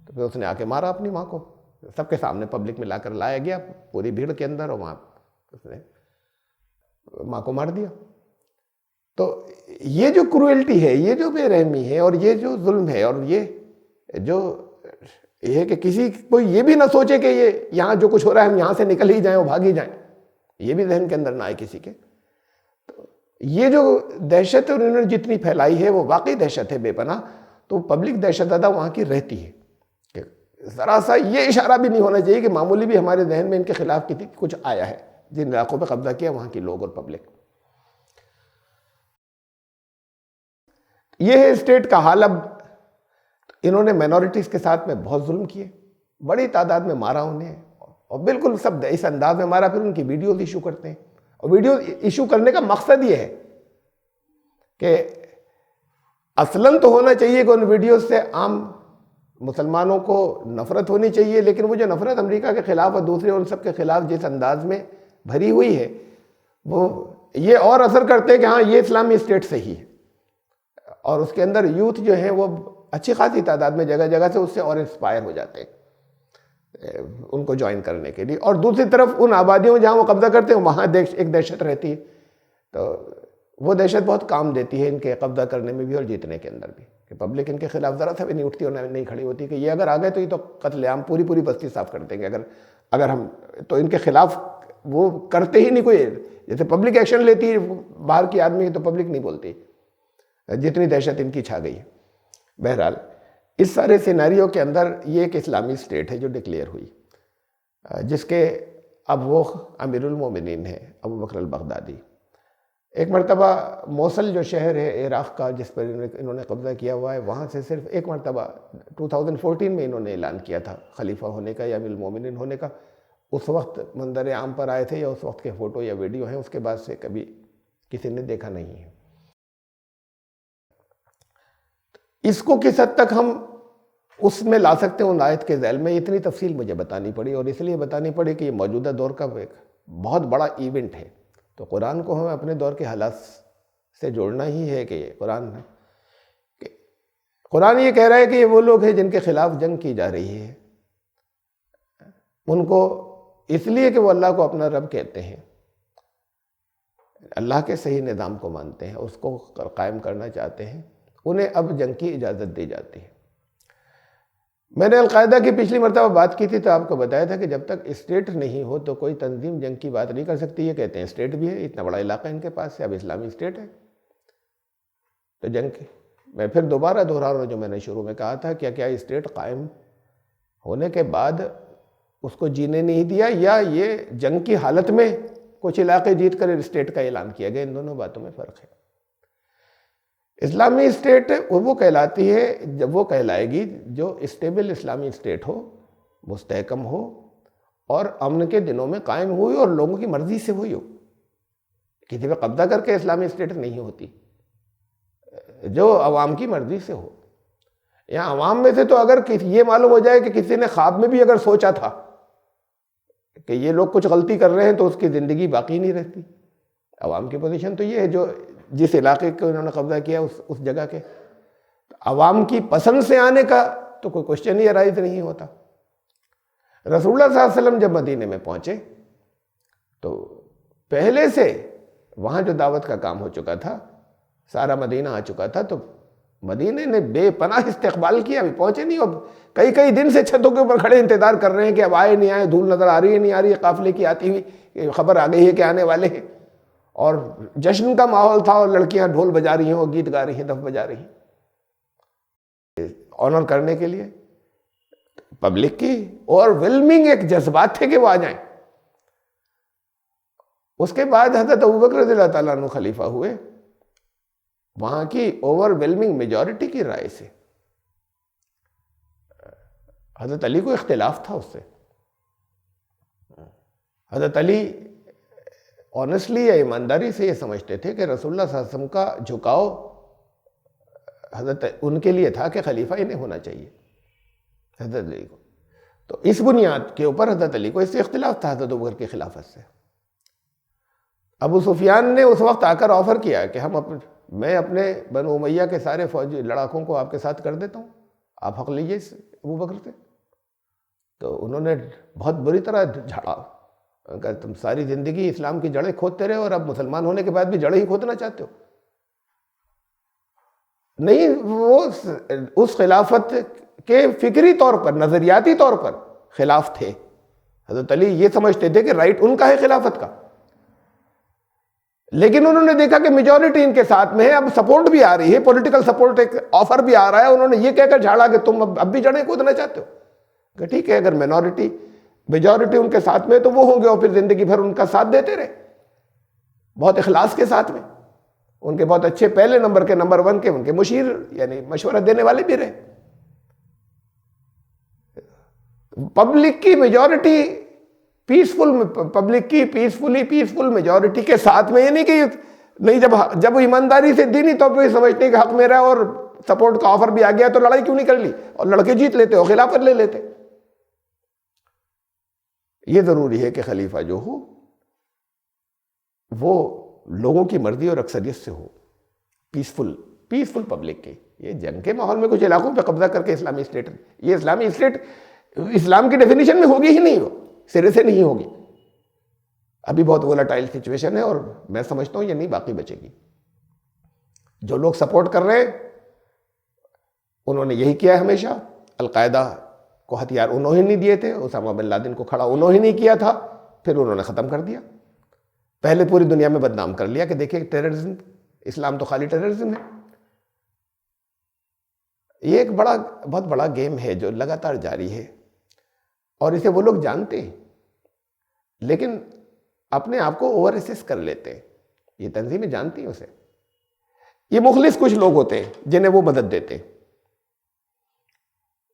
تو پھر اس نے آ کے مارا اپنی ماں کو, سب کے سامنے پبلک میں لا کر لایا گیا پوری بھیڑ کے اندر, اور وہاں اس نے ماں کو مار دیا. تو یہ جو کروئلٹی ہے, یہ جو بے رحمی ہے, اور یہ جو ظلم ہے, اور یہ جو یہ ہے کہ کسی کوئی یہ بھی نہ سوچے کہ یہ یہاں جو کچھ ہو رہا ہے ہم یہاں سے نکل ہی جائیں اور بھاگ ہی جائیں, یہ بھی ذہن کے اندر نہ آئے کسی کے. تو یہ جو دہشت انہوں نے جتنی پھیلائی ہے وہ واقعی دہشت ہے بے پناہ. تو پبلک دہشت زدہ وہاں کی رہتی ہے کہ ذرا سا یہ اشارہ بھی نہیں ہونا چاہیے کہ معمولی بھی ہمارے ذہن میں ان کے خلاف کچھ آیا ہے. جن علاقوں پہ قبضہ کیا وہاں کے لوگ اور پبلک. یہ ہے اسٹیٹ کا حال. اب انہوں نے مینورٹیز کے ساتھ میں بہت ظلم کیے, بڑی تعداد میں مارا انہیں، اور بالکل سب اس انداز میں مارا، پھر ان کی ویڈیوز ایشو کرتے ہیں. اور ویڈیو ایشو کرنے کا مقصد یہ ہے کہ اصلاً تو ہونا چاہیے کہ ان ویڈیوز سے عام مسلمانوں کو نفرت ہونی چاہیے، لیکن وہ جو نفرت امریکہ کے خلاف اور دوسرے ان سب کے خلاف جس انداز میں بھری ہوئی ہے، وہ یہ اور اثر کرتے ہیں کہ ہاں یہ اسلامی اسٹیٹ صحیح ہے. اور اس کے اندر یوتھ جو ہیں وہ اچھی خاصی تعداد میں جگہ جگہ سے اس سے اور انسپائر ہو جاتے ہیں ان کو جوائن کرنے کے لیے. اور دوسری طرف ان آبادیوں جہاں وہ قبضہ کرتے ہیں وہاں ایک دہشت رہتی ہے، تو وہ دہشت بہت کام دیتی ہے ان کے قبضہ کرنے میں بھی اور جیتنے کے اندر بھی، کہ پبلک ان کے خلاف ذرا سا بھی نہیں اٹھتی اور نہیں کھڑی ہوتی کہ یہ اگر آ گئے تو یہ تو قتل عام پوری بستی صاف کر دیں گے. اگر ہم تو ان کے خلاف وہ کرتے ہی نہیں کوئی. جیسے پبلک ایکشن لیتی ہے باہر کی آدمی تو پبلک نہیں بولتی، جتنی دہشت ان کی چھا گئی ہے. بہرحال اس سارے سیناریو کے اندر یہ ایک اسلامی اسٹیٹ ہے جو ڈکلیئر ہوئی، جس کے اب وہ امیر المومنین ہیں ابو بکر البغدادی. ایک مرتبہ موصل جو شہر ہے عراق کا جس پر انہوں نے قبضہ کیا ہوا ہے، وہاں سے صرف ایک مرتبہ 2014 میں انہوں نے اعلان کیا تھا خلیفہ ہونے کا یا امیر المومنین ہونے کا. اس وقت منظر عام پر آئے تھے یا اس وقت کے فوٹو یا ویڈیو ہیں، اس کے بعد سے کبھی کسی نے دیکھا نہیں ہے. اس کو کس حد تک ہم اس میں لا سکتے ہیں ان آیت کے ذیل میں، اتنی تفصیل مجھے بتانی پڑی، اور اس لیے بتانی پڑی کہ یہ موجودہ دور کا ایک بہت بڑا ایونٹ ہے. تو قرآن کو ہمیں اپنے دور کے حالات سے جوڑنا ہی ہے کہ قرآن یہ کہہ رہا ہے کہ یہ وہ لوگ ہیں جن کے خلاف جنگ کی جا رہی ہے، ان کو اس لیے کہ وہ اللہ کو اپنا رب کہتے ہیں، اللہ کے صحیح نظام کو مانتے ہیں، اس کو قائم کرنا چاہتے ہیں، انہیں اب جنگ کی اجازت دی جاتی ہے. میں نے القاعدہ کی پچھلی مرتبہ بات کی تھی تو آپ کو بتایا تھا کہ جب تک اسٹیٹ نہیں ہو تو کوئی تنظیم جنگ کی بات نہیں کر سکتی. یہ کہتے ہیں اسٹیٹ بھی ہے، اتنا بڑا علاقہ ان کے پاس ہے، اب اسلامی اسٹیٹ ہے تو جنگ کی. میں پھر دوبارہ دہرا رہا ہوں جو میں نے شروع میں کہا تھا، کیا اسٹیٹ قائم ہونے کے بعد اس کو جینے نہیں دیا، یا یہ جنگ کی حالت میں کچھ علاقے جیت کر اسٹیٹ کا اعلان کیا گیا؟ ان دونوں باتوں میں فرق ہے. اسلامی اسٹیٹ وہ کہلاتی ہے جب وہ کہلائے گی جو اسٹیبل اسلامی اسٹیٹ ہو، مستحکم ہو اور امن کے دنوں میں قائم ہوئی اور لوگوں کی مرضی سے ہوئی ہو. کسی پہ قبضہ کر کے اسلامی اسٹیٹ نہیں ہوتی، جو عوام کی مرضی سے ہو. یہاں عوام میں سے تو اگر یہ معلوم ہو جائے کہ کسی نے خواب میں بھی اگر سوچا تھا کہ یہ لوگ کچھ غلطی کر رہے ہیں تو اس کی زندگی باقی نہیں رہتی. عوام کی پوزیشن تو یہ ہے جو جس علاقے کو انہوں نے قبضہ کیا اس جگہ کے عوام کی پسند سے آنے کا تو کوئی کوشچن ہی ارائز نہیں ہوتا. رسول اللہ صلی اللہ علیہ وسلم جب مدینے میں پہنچے تو پہلے سے وہاں جو دعوت کا کام ہو چکا تھا، سارا مدینہ آ چکا تھا، تو مدینے نے بے پناہ استقبال کیا. ابھی پہنچے نہیں، اب کئی دن سے چھتوں کے اوپر کھڑے انتظار کر رہے ہیں کہ اب آئے نہیں آئے، دھول نظر آ رہی ہے نہیں آ رہی ہے، قافلے کی آتی ہوئی خبر آ گئی ہے کہ آنے والے ہیں، اور جشن کا ماحول تھا اور لڑکیاں ڈھول بجا رہی ہیں اور گیت گا رہی ہیں، دف بجا رہی ہیں آنر کرنے کے لیے پبلک کی. اور ویلمنگ ایک جذبات تھے کہ وہ آ جائیں. اس کے بعد حضرت ابوبکر رضی اللہ تعالیٰ عنہ خلیفہ ہوئے. وہاں کی اوور ویلمنگ میجورٹی کی رائے سے حضرت علی کو اختلاف تھا اس سے. حضرت علی آنیسٹلی یا ایمانداری سے یہ سمجھتے تھے کہ رسول اللہ صلی اللہ علیہ وسلم کا جھکاؤ حضرت ان کے لیے تھا کہ خلیفہ انہیں ہونا چاہیے حضرت علی کو. تو اس بنیاد کے اوپر حضرت علی کو اس سے اختلاف تھا حضرت ابوبکر کی خلافت سے. ابو سفیان نے اس وقت آ کر آفر کیا کہ میں اپنے بنو امیہ کے سارے فوجی لڑاکوں کو آپ کے ساتھ کر دیتا ہوں، آپ حق لیجئے اس ابوبکر سے. تو انہوں نے بہت بری طرح جھاڑا کہ تم ساری زندگی اسلام کی جڑیں کھودتے رہے اور اب مسلمان ہونے کے بعد بھی جڑیں ہی کھودنا چاہتے ہو. نہیں، وہ اس خلافت کے فکری طور پر، نظریاتی طور پر خلاف تھے. حضرت علی یہ سمجھتے تھے کہ رائٹ ان کا ہے خلافت کا، لیکن انہوں نے دیکھا کہ میجورٹی ان کے ساتھ میں ہے، اب سپورٹ بھی آ رہی ہے، پولیٹیکل سپورٹ، ایک آفر بھی آ رہا ہے. انہوں نے یہ کہہ کر جھاڑا کہ تم اب بھی جڑیں کودنا چاہتے ہو. کہ ٹھیک ہے، اگر میجورٹی ان کے ساتھ میں تو وہ ہوں گے، اور پھر زندگی بھر ان کا ساتھ دیتے رہے بہت اخلاص کے ساتھ میں. ان کے بہت اچھے پہلے نمبر کے نمبر 1 کے ان کے مشیر، یعنی مشورہ دینے والے بھی رہے. پبلک کی میجورٹی پیسفل میجورٹی کے ساتھ میں، یہ نہیں کہ نہیں، جب ایمانداری سے دینی طور پہ سمجھتے ہیں کہ حق میرا اور سپورٹ کا آفر بھی آ گیا تو لڑائی کیوں نہیں کر لی اور لڑکے جیت لیتے اور خلافت لے لیتے. یہ ضروری ہے کہ خلیفہ جو ہو وہ لوگوں کی مرضی اور اکثریت سے ہو، پیسفل پبلک کی. یہ جنگ کے ماحول میں کچھ علاقوں پہ قبضہ کر کے اسلامی اسٹیٹ، یہ اسلامی اسٹیٹ اسلام کی ڈیفینیشن میں ہوگی ہی نہیں، وہ سرے سے نہیں ہوگی. ابھی بہت وولٹائل سچویشن ہے اور میں سمجھتا ہوں یہ نہیں باقی بچے گی. جو لوگ سپورٹ کر رہے ہیں انہوں نے یہی کیا ہے ہمیشہ. القاعدہ کو ہتھیار انہوں ہی نہیں دیے تھے، اسامہ بن لادن کو کھڑا انہوں ہی نہیں کیا تھا، پھر انہوں نے ختم کر دیا. پہلے پوری دنیا میں بدنام کر لیا کہ دیکھیں ٹیررزم، اسلام تو خالی ٹیررزم ہے. یہ ایک بہت بڑا گیم ہے جو لگاتار جاری ہے اور اسے وہ لوگ جانتے ہیں لیکن اپنے آپ کو اوور اسیس کر لیتے ہیں. یہ تنظیمیں جانتی ہیں اسے. یہ مخلص کچھ لوگ ہوتے ہیں جنہیں وہ مدد دیتے ہیں.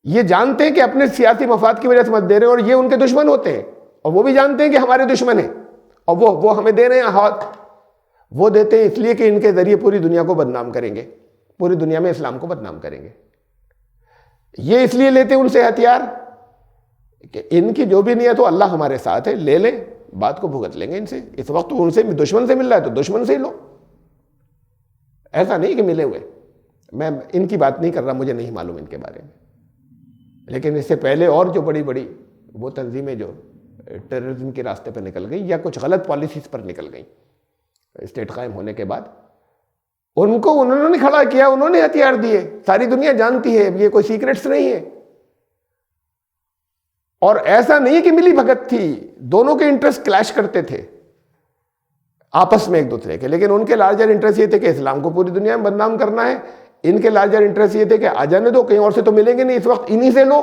یہ جانتے ہیں کہ اپنے سیاسی مفاد کی وجہ سے مدد دے رہے ہیں اور یہ ان کے دشمن ہوتے ہیں اور وہ بھی جانتے ہیں کہ ہمارے دشمن ہیں اور وہ ہمیں دے رہے ہیں ہاتھ. وہ دیتے ہیں اس لیے کہ ان کے ذریعے پوری دنیا کو بدنام کریں گے، پوری دنیا میں اسلام کو بدنام کریں گے. یہ اس لیے لیتے ہیں ان سے ہتھیار کہ ان کی جو بھی نیت ہو اللہ ہمارے ساتھ ہے، لے لیں، بات کو بھگت لیں گے ان سے. اس وقت ان سے دشمن سے مل رہا ہے تو دشمن سے ہی لو. ایسا نہیں کہ ملے ہوئے. میں ان کی بات نہیں کر رہا، مجھے نہیں معلوم ان کے بارے میں، لیکن اس سے پہلے اور جو بڑی وہ تنظیمیں جو ٹیررزم کے راستے پہ نکل گئیں یا کچھ غلط پالیسیز پر نکل گئیں اسٹیٹ قائم ہونے کے بعد، ان کو انہوں نے کھڑا کیا، انہوں نے ہتھیار دیے. ساری دنیا جانتی ہے، یہ کوئی سیکرٹس نہیں ہے. اور ایسا نہیں کہ ملی بھگت تھی، دونوں کے انٹرسٹ کلیش کرتے تھے آپس میں ایک دوسرے کے، لیکن ان کے لارجر انٹرسٹ یہ تھے کہ اسلام کو پوری دنیا میں بدنام کرنا ہے. ان کے لارجر انٹرسٹ یہ تھے کہ آ جانے دو، کہیں اور سے تو ملیں گے نہیں، اس وقت انہی سے لو،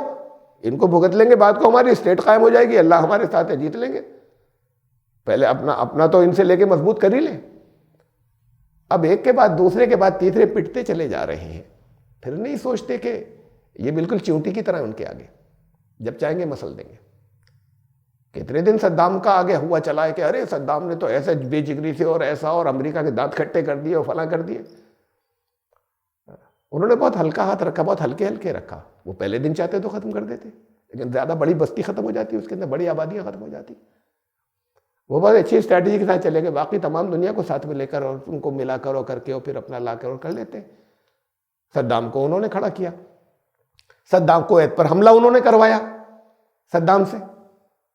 ان کو بھگت لیں گے، بات کو ہماری اسٹیٹ قائم ہو جائے گی، اللہ ہمارے ساتھ ہے، جیت لیں گے. پہلے اپنا تو ان سے لے کے مضبوط کر ہی لیں. اب ایک کے بعد دوسرے کے بعد تیسرے پٹتے چلے جا رہے ہیں. پھر نہیں سوچتے کہ یہ بالکل چیونٹی کی طرح ان کے آگے، جب چاہیں گے مسل دیں گے. کتنے دن صدام کا آگے ہوا چلا ہے کہ ارے صدام نے تو ایسے بے جگری سے اور ایسا اور امریکہ کے دانت کھٹے کر دیے اور فلاں کر دیے. انہوں نے بہت ہلکا ہاتھ رکھا، بہت ہلکے رکھا. وہ پہلے دن چاہتے تو ختم کر دیتے، لیکن زیادہ بڑی بستی ختم ہو جاتی، اس کے اندر بڑی آبادیاں ختم ہو جاتی. وہ بہت اچھی اسٹریٹجی کے ساتھ چلے گئے، باقی تمام دنیا کو ساتھ میں لے کر اور ان کو ملا کرو کر کے اور پھر اپنا لا کر کر لیتے. صدام کو انہوں نے کھڑا کیا، صدام کو ایت پر حملہ انہوں نے کروایا صدام سے.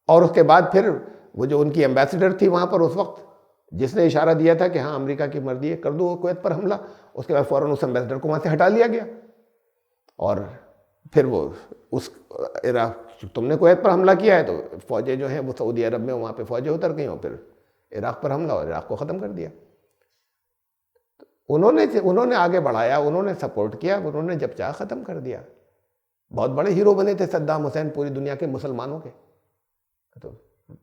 اور اس کے بعد پھر وہ جو ان کی ایمبیسڈر تھی وہاں پر اس وقت، جس نے اشارہ دیا تھا کہ ہاں امریکہ کی مرضی ہے، کر دو کویت پر حملہ، اس کے بعد فوراً اس ایمبیسڈر کو وہاں سے ہٹا لیا گیا. اور پھر وہ اس عراق، تم نے کویت پر حملہ کیا ہے تو فوجیں جو ہیں وہ سعودی عرب میں وہاں پہ فوجیں اتر گئیں اور پھر عراق پر حملہ اور عراق کو ختم کر دیا. انہوں نے آگے بڑھایا، انہوں نے سپورٹ کیا، انہوں نے جب چاہ ختم کر دیا. بہت بڑے ہیرو بنے تھے صدام حسین پوری دنیا کے مسلمانوں کے، تو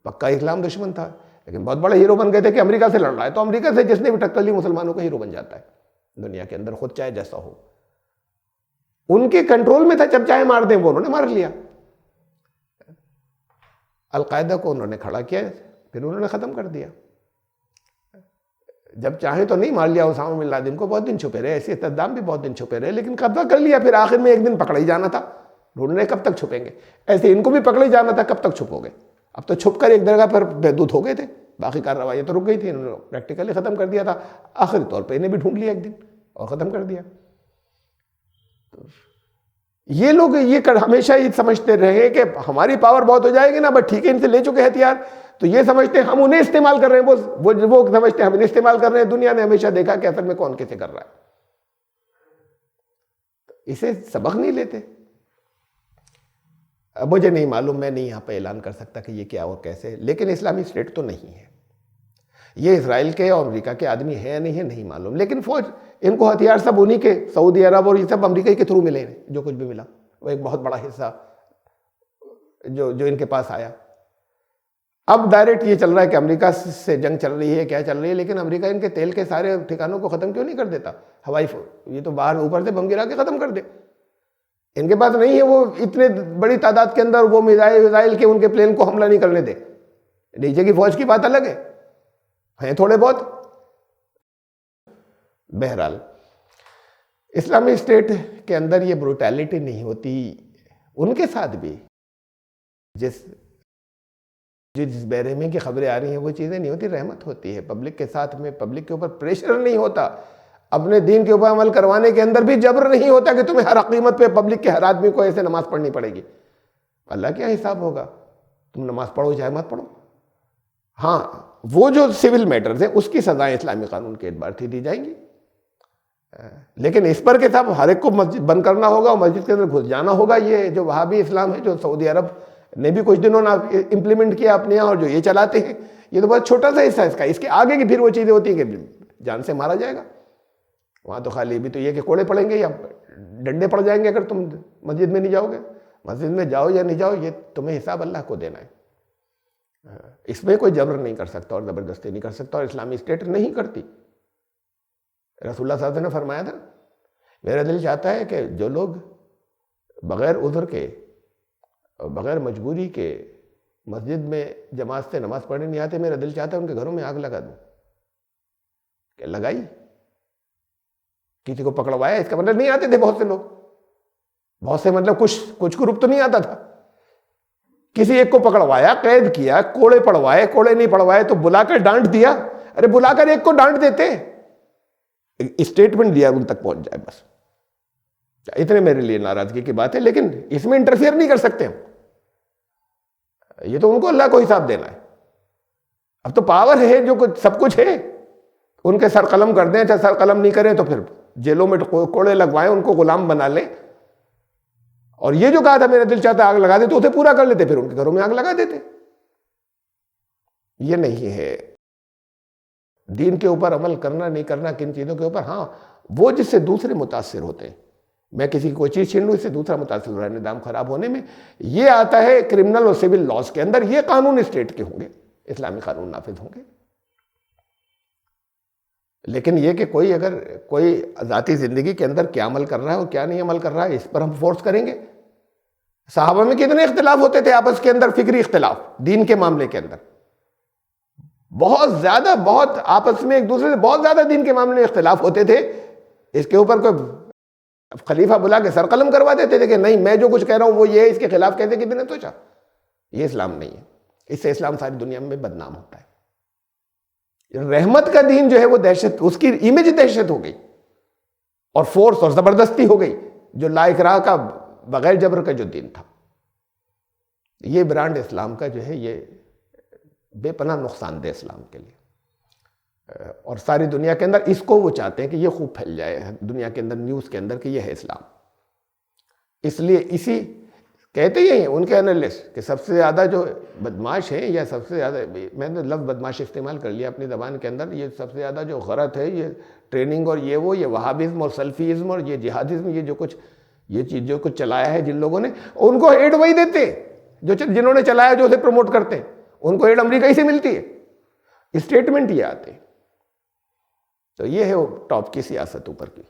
پکا اسلام دشمن تھا لیکن بہت بڑے ہیرو بن گئے تھے کہ امریکہ سے لڑ رہا ہے تو امریکہ سے جس نے بھی ٹکر لی مسلمانوں کا ہیرو بن جاتا ہے دنیا کے اندر، خود چاہے جیسا ہو. ان کے کنٹرول میں تھا، جب چاہے مار دیں وہ انہوں نے مار لیا. القاعدہ کو انہوں نے کھڑا کیا، پھر انہوں نے ختم کر دیا. جب چاہیں تو نہیں مار لیا اسامہ بن لادن کو، بہت دن چھپے رہے، ایسے صدام بھی بہت دن چھپے رہے، لیکن قبضہ کر لیا. پھر آخر میں ایک دن پکڑا ہی جانا تھا، ڈھونڈنے کب تک چھپیں گے، ایسے ان کو بھی پکڑ ہی جانا تھا، کب تک چھپو گے. اب تو چھپ کر ایک جگہ پر محدود ہو گئے تھے، باقی کارروائیاں تو رک گئی تھی، انہوں نے پریکٹیکلی ختم کر دیا تھا. آخری طور پہ انہیں بھی ڈھونڈ لیا ایک دن اور ختم کر دیا. یہ لوگ ہمیشہ یہ سمجھتے رہے کہ ہماری پاور بہت ہو جائے گی نا، بس ٹھیک ہے ان سے لے چکے ہتھیار تو یہ سمجھتے ہیں ہم انہیں استعمال کر رہے ہیں، وہ سمجھتے ہیں ہم انہیں استعمال کر رہے ہیں. دنیا نے ہمیشہ دیکھا کہ اصل میں کون کیسے کر رہا ہے، اسے سبق نہیں لیتے. مجھے نہیں معلوم، میں نہیں یہاں پہ اعلان کر سکتا کہ یہ کیا اور کیسے، لیکن اسلامی اسٹیٹ تو نہیں ہے. یہ اسرائیل کے اور امریکہ کے آدمی ہیں یا نہیں ہے نہیں معلوم، لیکن فوج ان کو ہتھیار سب انہی کے، سعودی عرب اور یہ سب امریکہ کے تھرو ملے ہیں. جو کچھ بھی ملا وہ ایک بہت بڑا حصہ جو ان کے پاس آیا. اب ڈائریکٹ یہ چل رہا ہے کہ امریکہ سے جنگ چل رہی ہے، کیا چل رہی ہے، لیکن امریکہ ان کے تیل کے سارے ٹھکانوں کو ختم کیوں نہیں کر دیتا؟ ہوائی یہ تو باہر اوپر سے بم گرا کے ختم کر دے. ان کے پاس نہیں ہے وہ اتنے بڑی تعداد کے اندر وہ میزائل کے ان کے پلین کو حملہ نہیں کرنے دے. نیچے کی فوج کی بات الگ ہے، ہیں تھوڑے بہت. بہرحال اسلامی اسٹیٹ کے اندر یہ بروٹیلٹی نہیں ہوتی. ان کے ساتھ بھی جس بے رحمی کی خبریں آ رہی ہیں وہ چیزیں نہیں ہوتی. رحمت ہوتی ہے پبلک کے ساتھ میں. پبلک کے اوپر پریشر نہیں ہوتا. اپنے دین کے اوپر عمل کروانے کے اندر بھی جبر نہیں ہوتا کہ تمہیں ہر قیمت پہ پبلک کے ہر آدمی کو ایسے نماز پڑھنی پڑے گی. اللہ کیا حساب ہوگا، تم نماز پڑھو چاہے مت پڑھو. ہاں وہ جو سول میٹرز ہیں اس کی سزائیں اسلامی قانون کے اعتبار سے دی جائیں گی، لیکن اس پر کہ صاحب ہر ایک کو مسجد بند کرنا ہوگا اور مسجد کے اندر گھس جانا ہوگا، یہ جو وہابی اسلام ہے جو سعودی عرب نے بھی کچھ دنوں نے امپلیمنٹ کیا اپنے یہاں اور جو یہ چلاتے ہیں، یہ تو بہت چھوٹا سا حصہ ہے اس کا. اس کے آگے کی پھر وہ چیزیں ہوتی ہیں کہ جان سے مارا جائے گا. وہاں تو خالی بھی تو یہ کہ کوڑے پڑیں گے یا ڈنڈے پڑ جائیں گے اگر تم مسجد میں نہیں جاؤ گے. مسجد میں جاؤ یا نہیں جاؤ یہ تمہیں حساب اللہ کو دینا ہے. اس میں کوئی جبر نہیں کر سکتا اور زبردستی نہیں کر سکتا، اور اسلامی اسٹیٹ نہیں کرتی. رسول اللہ صلی اللہ علیہ وسلم نے فرمایا تھا میرا دل چاہتا ہے کہ جو لوگ بغیر عذر کے بغیر مجبوری کے مسجد میں جماعت سے نماز پڑھنے نہیں آتے، میرا دل چاہتا ہے ان کے گھروں میں آگ لگا دوں. کہ لگائی؟ کسی کو پکڑوایا؟ اس کا مطلب نہیں آتے تھے بہت سے لوگ، بہت سے مطلب کچھ گروپ تو نہیں آتا تھا. کسی ایک کو پکڑوایا، قید کیا، کوڑے پڑوائے، کوڑے نہیں پڑوائے تو بلا کر ڈانٹ دیا. ارے بلا کر ایک کو ڈانٹ دیتے، اسٹیٹمنٹ دیا ان تک پہنچ جائے بس. اتنے میرے لیے ناراضگی کی بات ہے، لیکن اس میں انٹرفیئر نہیں کر سکتے ہم. یہ تو ان کو اللہ کو حساب دینا ہے. اب تو پاور ہے جو سب کچھ ہے، ان کے سر قلم کر دیں، چاہے سر قلم نہیں کریں تو پھر جیلوں میں کوڑے لگوائیں، ان کو غلام بنا لیں. اور یہ جو کہا تھا میرا دل چاہتا آگ لگا دے تو اسے پورا کر لیتے، پھر ان کے گھروں میں آگ لگا دیتے. یہ نہیں ہے دین کے اوپر عمل کرنا نہیں کرنا. کن چیزوں کے اوپر؟ ہاں وہ جس سے دوسرے متاثر ہوتے ہیں. میں کسی کی کوئی چیز چھین لوں، اس سے دوسرا متاثر ہو رہا ہے، نظام خراب ہونے میں. یہ آتا ہے کرمنل اور سول لاز کے اندر. یہ قانون اسٹیٹ کے ہوں گے، اسلامی قانون نافذ ہوں گے. لیکن یہ کہ کوئی ذاتی زندگی کے اندر کیا عمل کر رہا ہے اور کیا نہیں عمل کر رہا ہے، اس پر ہم فورس کریں گے. صحابہ میں کتنے اختلاف ہوتے تھے آپس کے اندر، فکری اختلاف دین کے معاملے کے اندر بہت زیادہ، بہت آپس میں ایک دوسرے سے بہت زیادہ دین کے معاملے میں اختلاف ہوتے تھے. اس کے اوپر کوئی خلیفہ بلا کے سر قلم کروا دیتے تھے کہ نہیں میں جو کچھ کہہ رہا ہوں وہ یہ ہے، اس کے خلاف کہتے کہ نے سوچا. یہ اسلام نہیں ہے. اس سے اسلام ساری دنیا میں بدنام ہوتا ہے. رحمت کا دین جو ہے وہ دہشت، اس کی امیج دہشت ہو گئی اور فورس اور زبردستی ہو گئی، جو لا اکراہ کا بغیر جبر کا جو دین تھا. یہ برانڈ اسلام کا جو ہے یہ بے پناہ نقصان دہ اسلام کے لیے. اور ساری دنیا کے اندر اس کو وہ چاہتے ہیں کہ یہ خوب پھیل جائے دنیا کے اندر، نیوز کے اندر، کہ یہ ہے اسلام. اس لیے اسی کہتے ہی ہیں ان کے انالسٹ کہ سب سے زیادہ جو بدماش ہیں، یا سب سے زیادہ، میں نے لفظ بدماش استعمال کر لیا اپنی زبان کے اندر، یہ سب سے زیادہ جو غلط ہے یہ ٹریننگ اور یہ وہابزم اور سلفیزم اور یہ جہادزم، یہ چیز جو کچھ چلایا ہے جن لوگوں نے، ان کو ایڈ وہی دیتے جنہوں نے چلایا، جو اسے پروموٹ کرتے ہیں. ان کو ایڈ امریکہ ہی سے ملتی ہے، اسٹیٹمنٹ یہ آتے. تو یہ ہے وہ ٹاپ کی سیاست اوپر کی.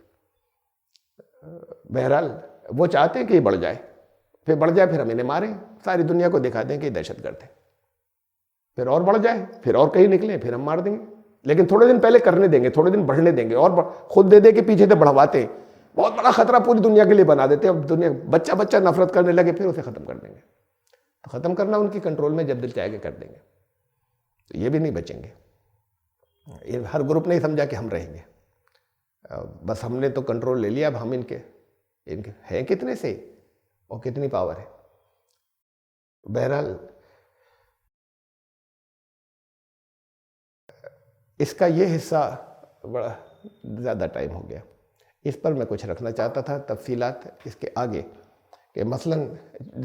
بہرحال وہ چاہتے ہیں کہ یہ بڑھ جائے، پھر ہم انہیں ماریں، ساری دنیا کو دکھا دیں کہ یہ دہشت گرد ہے. پھر اور بڑھ جائے، پھر اور کہیں نکلیں، پھر ہم مار دیں گے. لیکن تھوڑے دن پہلے کرنے دیں گے، تھوڑے دن بڑھنے دیں گے، اور خود دے کے پیچھے سے بڑھواتے ہیں. بہت بڑا خطرہ پوری دنیا کے لیے بنا دیتے ہیں. اب دنیا بچہ نفرت کرنے لگے، پھر اسے ختم کر دیں گے. تو ختم کرنا ان کی کنٹرول میں، جب دل چاہے گا کر دیں گے. تو یہ بھی نہیں بچیں گے. یہ ہر گروپ نے سمجھا کہ ہم رہیں گے، بس ہم نے تو کنٹرول لے لیا. اب ہم ان کے ہیں کتنے سے اور کتنی پاور ہے. بہرحال اس کا یہ حصہ بڑا زیادہ ٹائم ہو گیا. اس پر میں کچھ رکھنا چاہتا تھا تفصیلات اس کے آگے، کہ مثلاً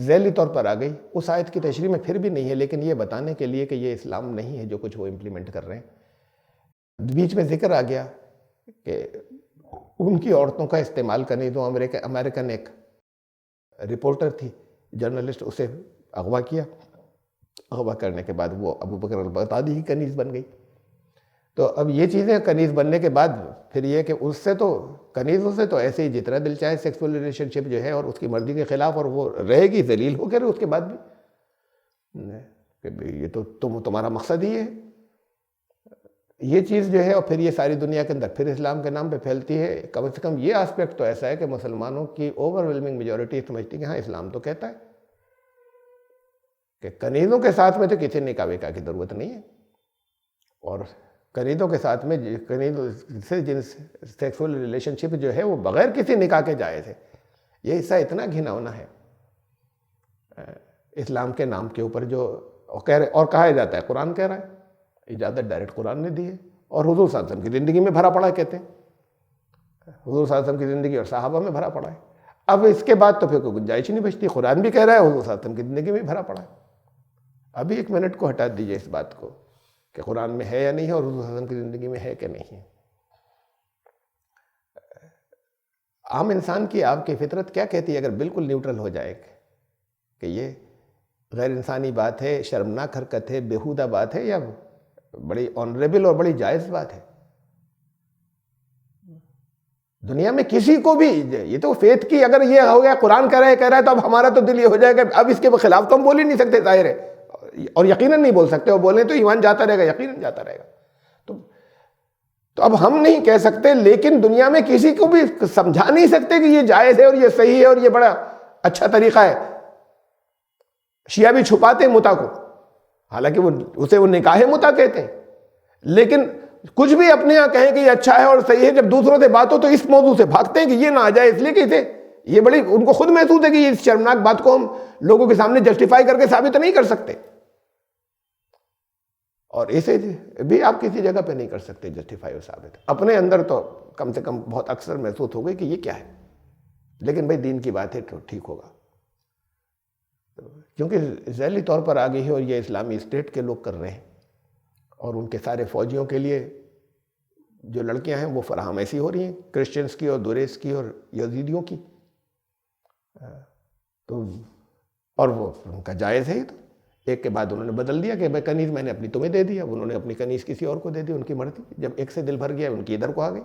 ذیلی طور پر آ گئی. اس آیت کی تشریح میں پھر بھی نہیں ہے، لیکن یہ بتانے کے لیے کہ یہ اسلام نہیں ہے جو کچھ وہ امپلیمنٹ کر رہے ہیں. بیچ میں ذکر آ گیا کہ ان کی عورتوں کا استعمال کرنے، جو امریکن ایک رپورٹر تھی، جرنلسٹ، اسے اغوا کیا. اغوا کرنے کے بعد وہ ابو بکر البغدادی ہی کنیز بن گئی. تو اب یہ چیزیں کنیز بننے کے بعد پھر یہ کہ اس سے تو کنیزوں سے تو ایسے ہی جتنا دل چاہے سیکسول ریلیشن شپ جو ہے اور اس کی مرضی کے خلاف، اور وہ رہے گی ذلیل ہو کر اس کے بعد بھی کہ یہ تو تمہارا مقصد ہی ہے یہ چیز جو ہے. اور پھر یہ ساری دنیا کے اندر پھر اسلام کے نام پہ پھیلتی ہے. کم سے کم یہ آسپیکٹ تو ایسا ہے کہ مسلمانوں کی اوور ویلمنگ میجورٹی سمجھتی ہے کہ ہاں اسلام تو کہتا ہے کہ کنیزوں کے ساتھ میں تو کسی نکاح وکاح کی ضرورت نہیں ہے، اور کنیزوں کے ساتھ میں کنیزوں سے جنس سیکسول ریلیشن شپ جو ہے وہ بغیر کسی نکاح کے جائز ہے. یہ حصہ اتنا گھناؤنا ہے اسلام کے نام کے اوپر جو اور کہا جاتا ہے قرآن کہہ رہا ہے. اجازت ڈائریکٹ قرآن نے دی ہے، اور حضور صلی اللہ علیہ وسلم کی زندگی میں بھرا پڑا ہے. کہتے ہیں حضور صلی اللہ علیہ وسلم کی زندگی اور صحابہ میں بھرا پڑا ہے. اب اس کے بعد تو پھر کوئی گنجائش نہیں بچتی. قرآن بھی کہہ رہا ہے، حضور صلی اللہ علیہ وسلم کی زندگی میں بھرا پڑا ہے. ابھی ایک منٹ کو ہٹا دیجئے اس بات کو کہ قرآن میں ہے یا نہیں ہے اور حضور صلی اللہ علیہ وسلم کی زندگی میں ہے کہ نہیں ہے. عام انسان کی آپ کی فطرت کیا کہتی ہے اگر بالکل نیوٹرل ہو جائے کہ یہ غیر انسانی بات ہے، شرمناک حرکت ہے، بیہودہ بات ہے، یا بڑی آنریبل اور بڑی جائز بات ہے؟ دنیا میں کسی کو بھی یہ تو فیتھ کی اگر یہ ہو گیا قرآن کہہ رہا ہے تو اب ہمارا تو دل یہ ہو جائے گا اب اس کے خلاف تو ہم بول ہی نہیں سکتے، ظاہر ہے، اور یقیناً نہیں بول سکتے. اور بولیں تو ایمان جاتا رہے گا، یقیناً جاتا رہے گا. تو اب ہم نہیں کہہ سکتے، لیکن دنیا میں کسی کو بھی سمجھا نہیں سکتے کہ یہ جائز ہے اور یہ صحیح ہے اور یہ بڑا اچھا طریقہ ہے. شیعہ بھی چھپاتے ہیں متا کو، حالانکہ وہ نکاح متا کہتے ہیں، لیکن کچھ بھی اپنے یہاں کہیں کہ یہ اچھا ہے اور صحیح ہے، جب دوسروں سے بات ہو تو اس موضوع سے بھاگتے ہیں کہ یہ نہ آ جائے، اس لیے کہ یہ بڑی ان کو خود محسوس ہے کہ اس شرمناک بات کو ہم لوگوں کے سامنے جسٹیفائی کر کے ثابت نہیں کر سکتے. اور اسے بھی آپ کسی جگہ پہ نہیں کر سکتے جسٹیفائی اور ثابت. اپنے اندر تو کم سے کم بہت اکثر محسوس ہو گئی کہ یہ کیا ہے، لیکن بھائی دین کی بات ہے تو ٹھیک ہوگا، کیونکہ ذیلی طور پر آگے ہے اور یہ اسلامی اسٹیٹ کے لوگ کر رہے ہیں، اور ان کے سارے فوجیوں کے لیے جو لڑکیاں ہیں وہ فراہم ایسی ہو رہی ہیں، کرسچنز کی اور دوریس کی اور یزیدیوں کی. تو اور وہ ان کا جائز ہے. تو ایک کے بعد انہوں نے بدل دیا کہ بھائی کنیز میں نے اپنی تمہیں دے دیا، انہوں نے اپنی کنیز کسی اور کو دے دی، ان کی مرضی. جب ایک سے دل بھر گیا ان کی ادھر کو آ گئی.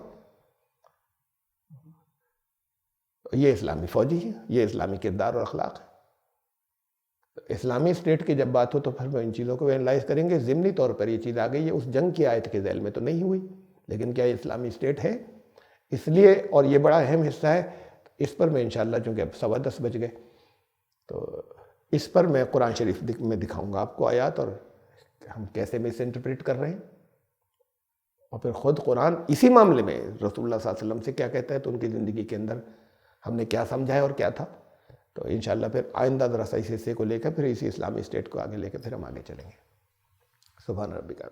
یہ اسلامی فوجی ہے، یہ اسلامی کردار اور اخلاق ہے. اسلامی اسٹیٹ کی جب بات ہو تو پھر ان چیزوں کو اینالائز کریں گے. ضمنی طور پر یہ چیز آ گئی ہے، اس جنگ کی آیت کے ذیل میں تو نہیں ہوئی، لیکن کیا یہ اسلامی اسٹیٹ ہے؟ اس لیے، اور یہ بڑا اہم حصہ ہے، اس پر میں انشاءاللہ چونکہ اب 10:15 بج گئے تو اس پر میں قرآن شریف میں دکھاؤں گا آپ کو آیات، اور ہم کیسے مس انٹرپریٹ کر رہے ہیں، اور پھر خود قرآن اسی معاملے میں رسول اللہ صلی اللہ علیہ وسلم سے کیا کہتا ہے، تو ان کی زندگی کے اندر ہم نے کیا سمجھا ہے اور کیا تھا. تو انشاءاللہ پھر آئندہ ذرا اس حصے کو لے کر پھر اسی اسلامی اسٹیٹ کو آگے لے کے پھر ہم آگے چلیں گے. سبحان ربک.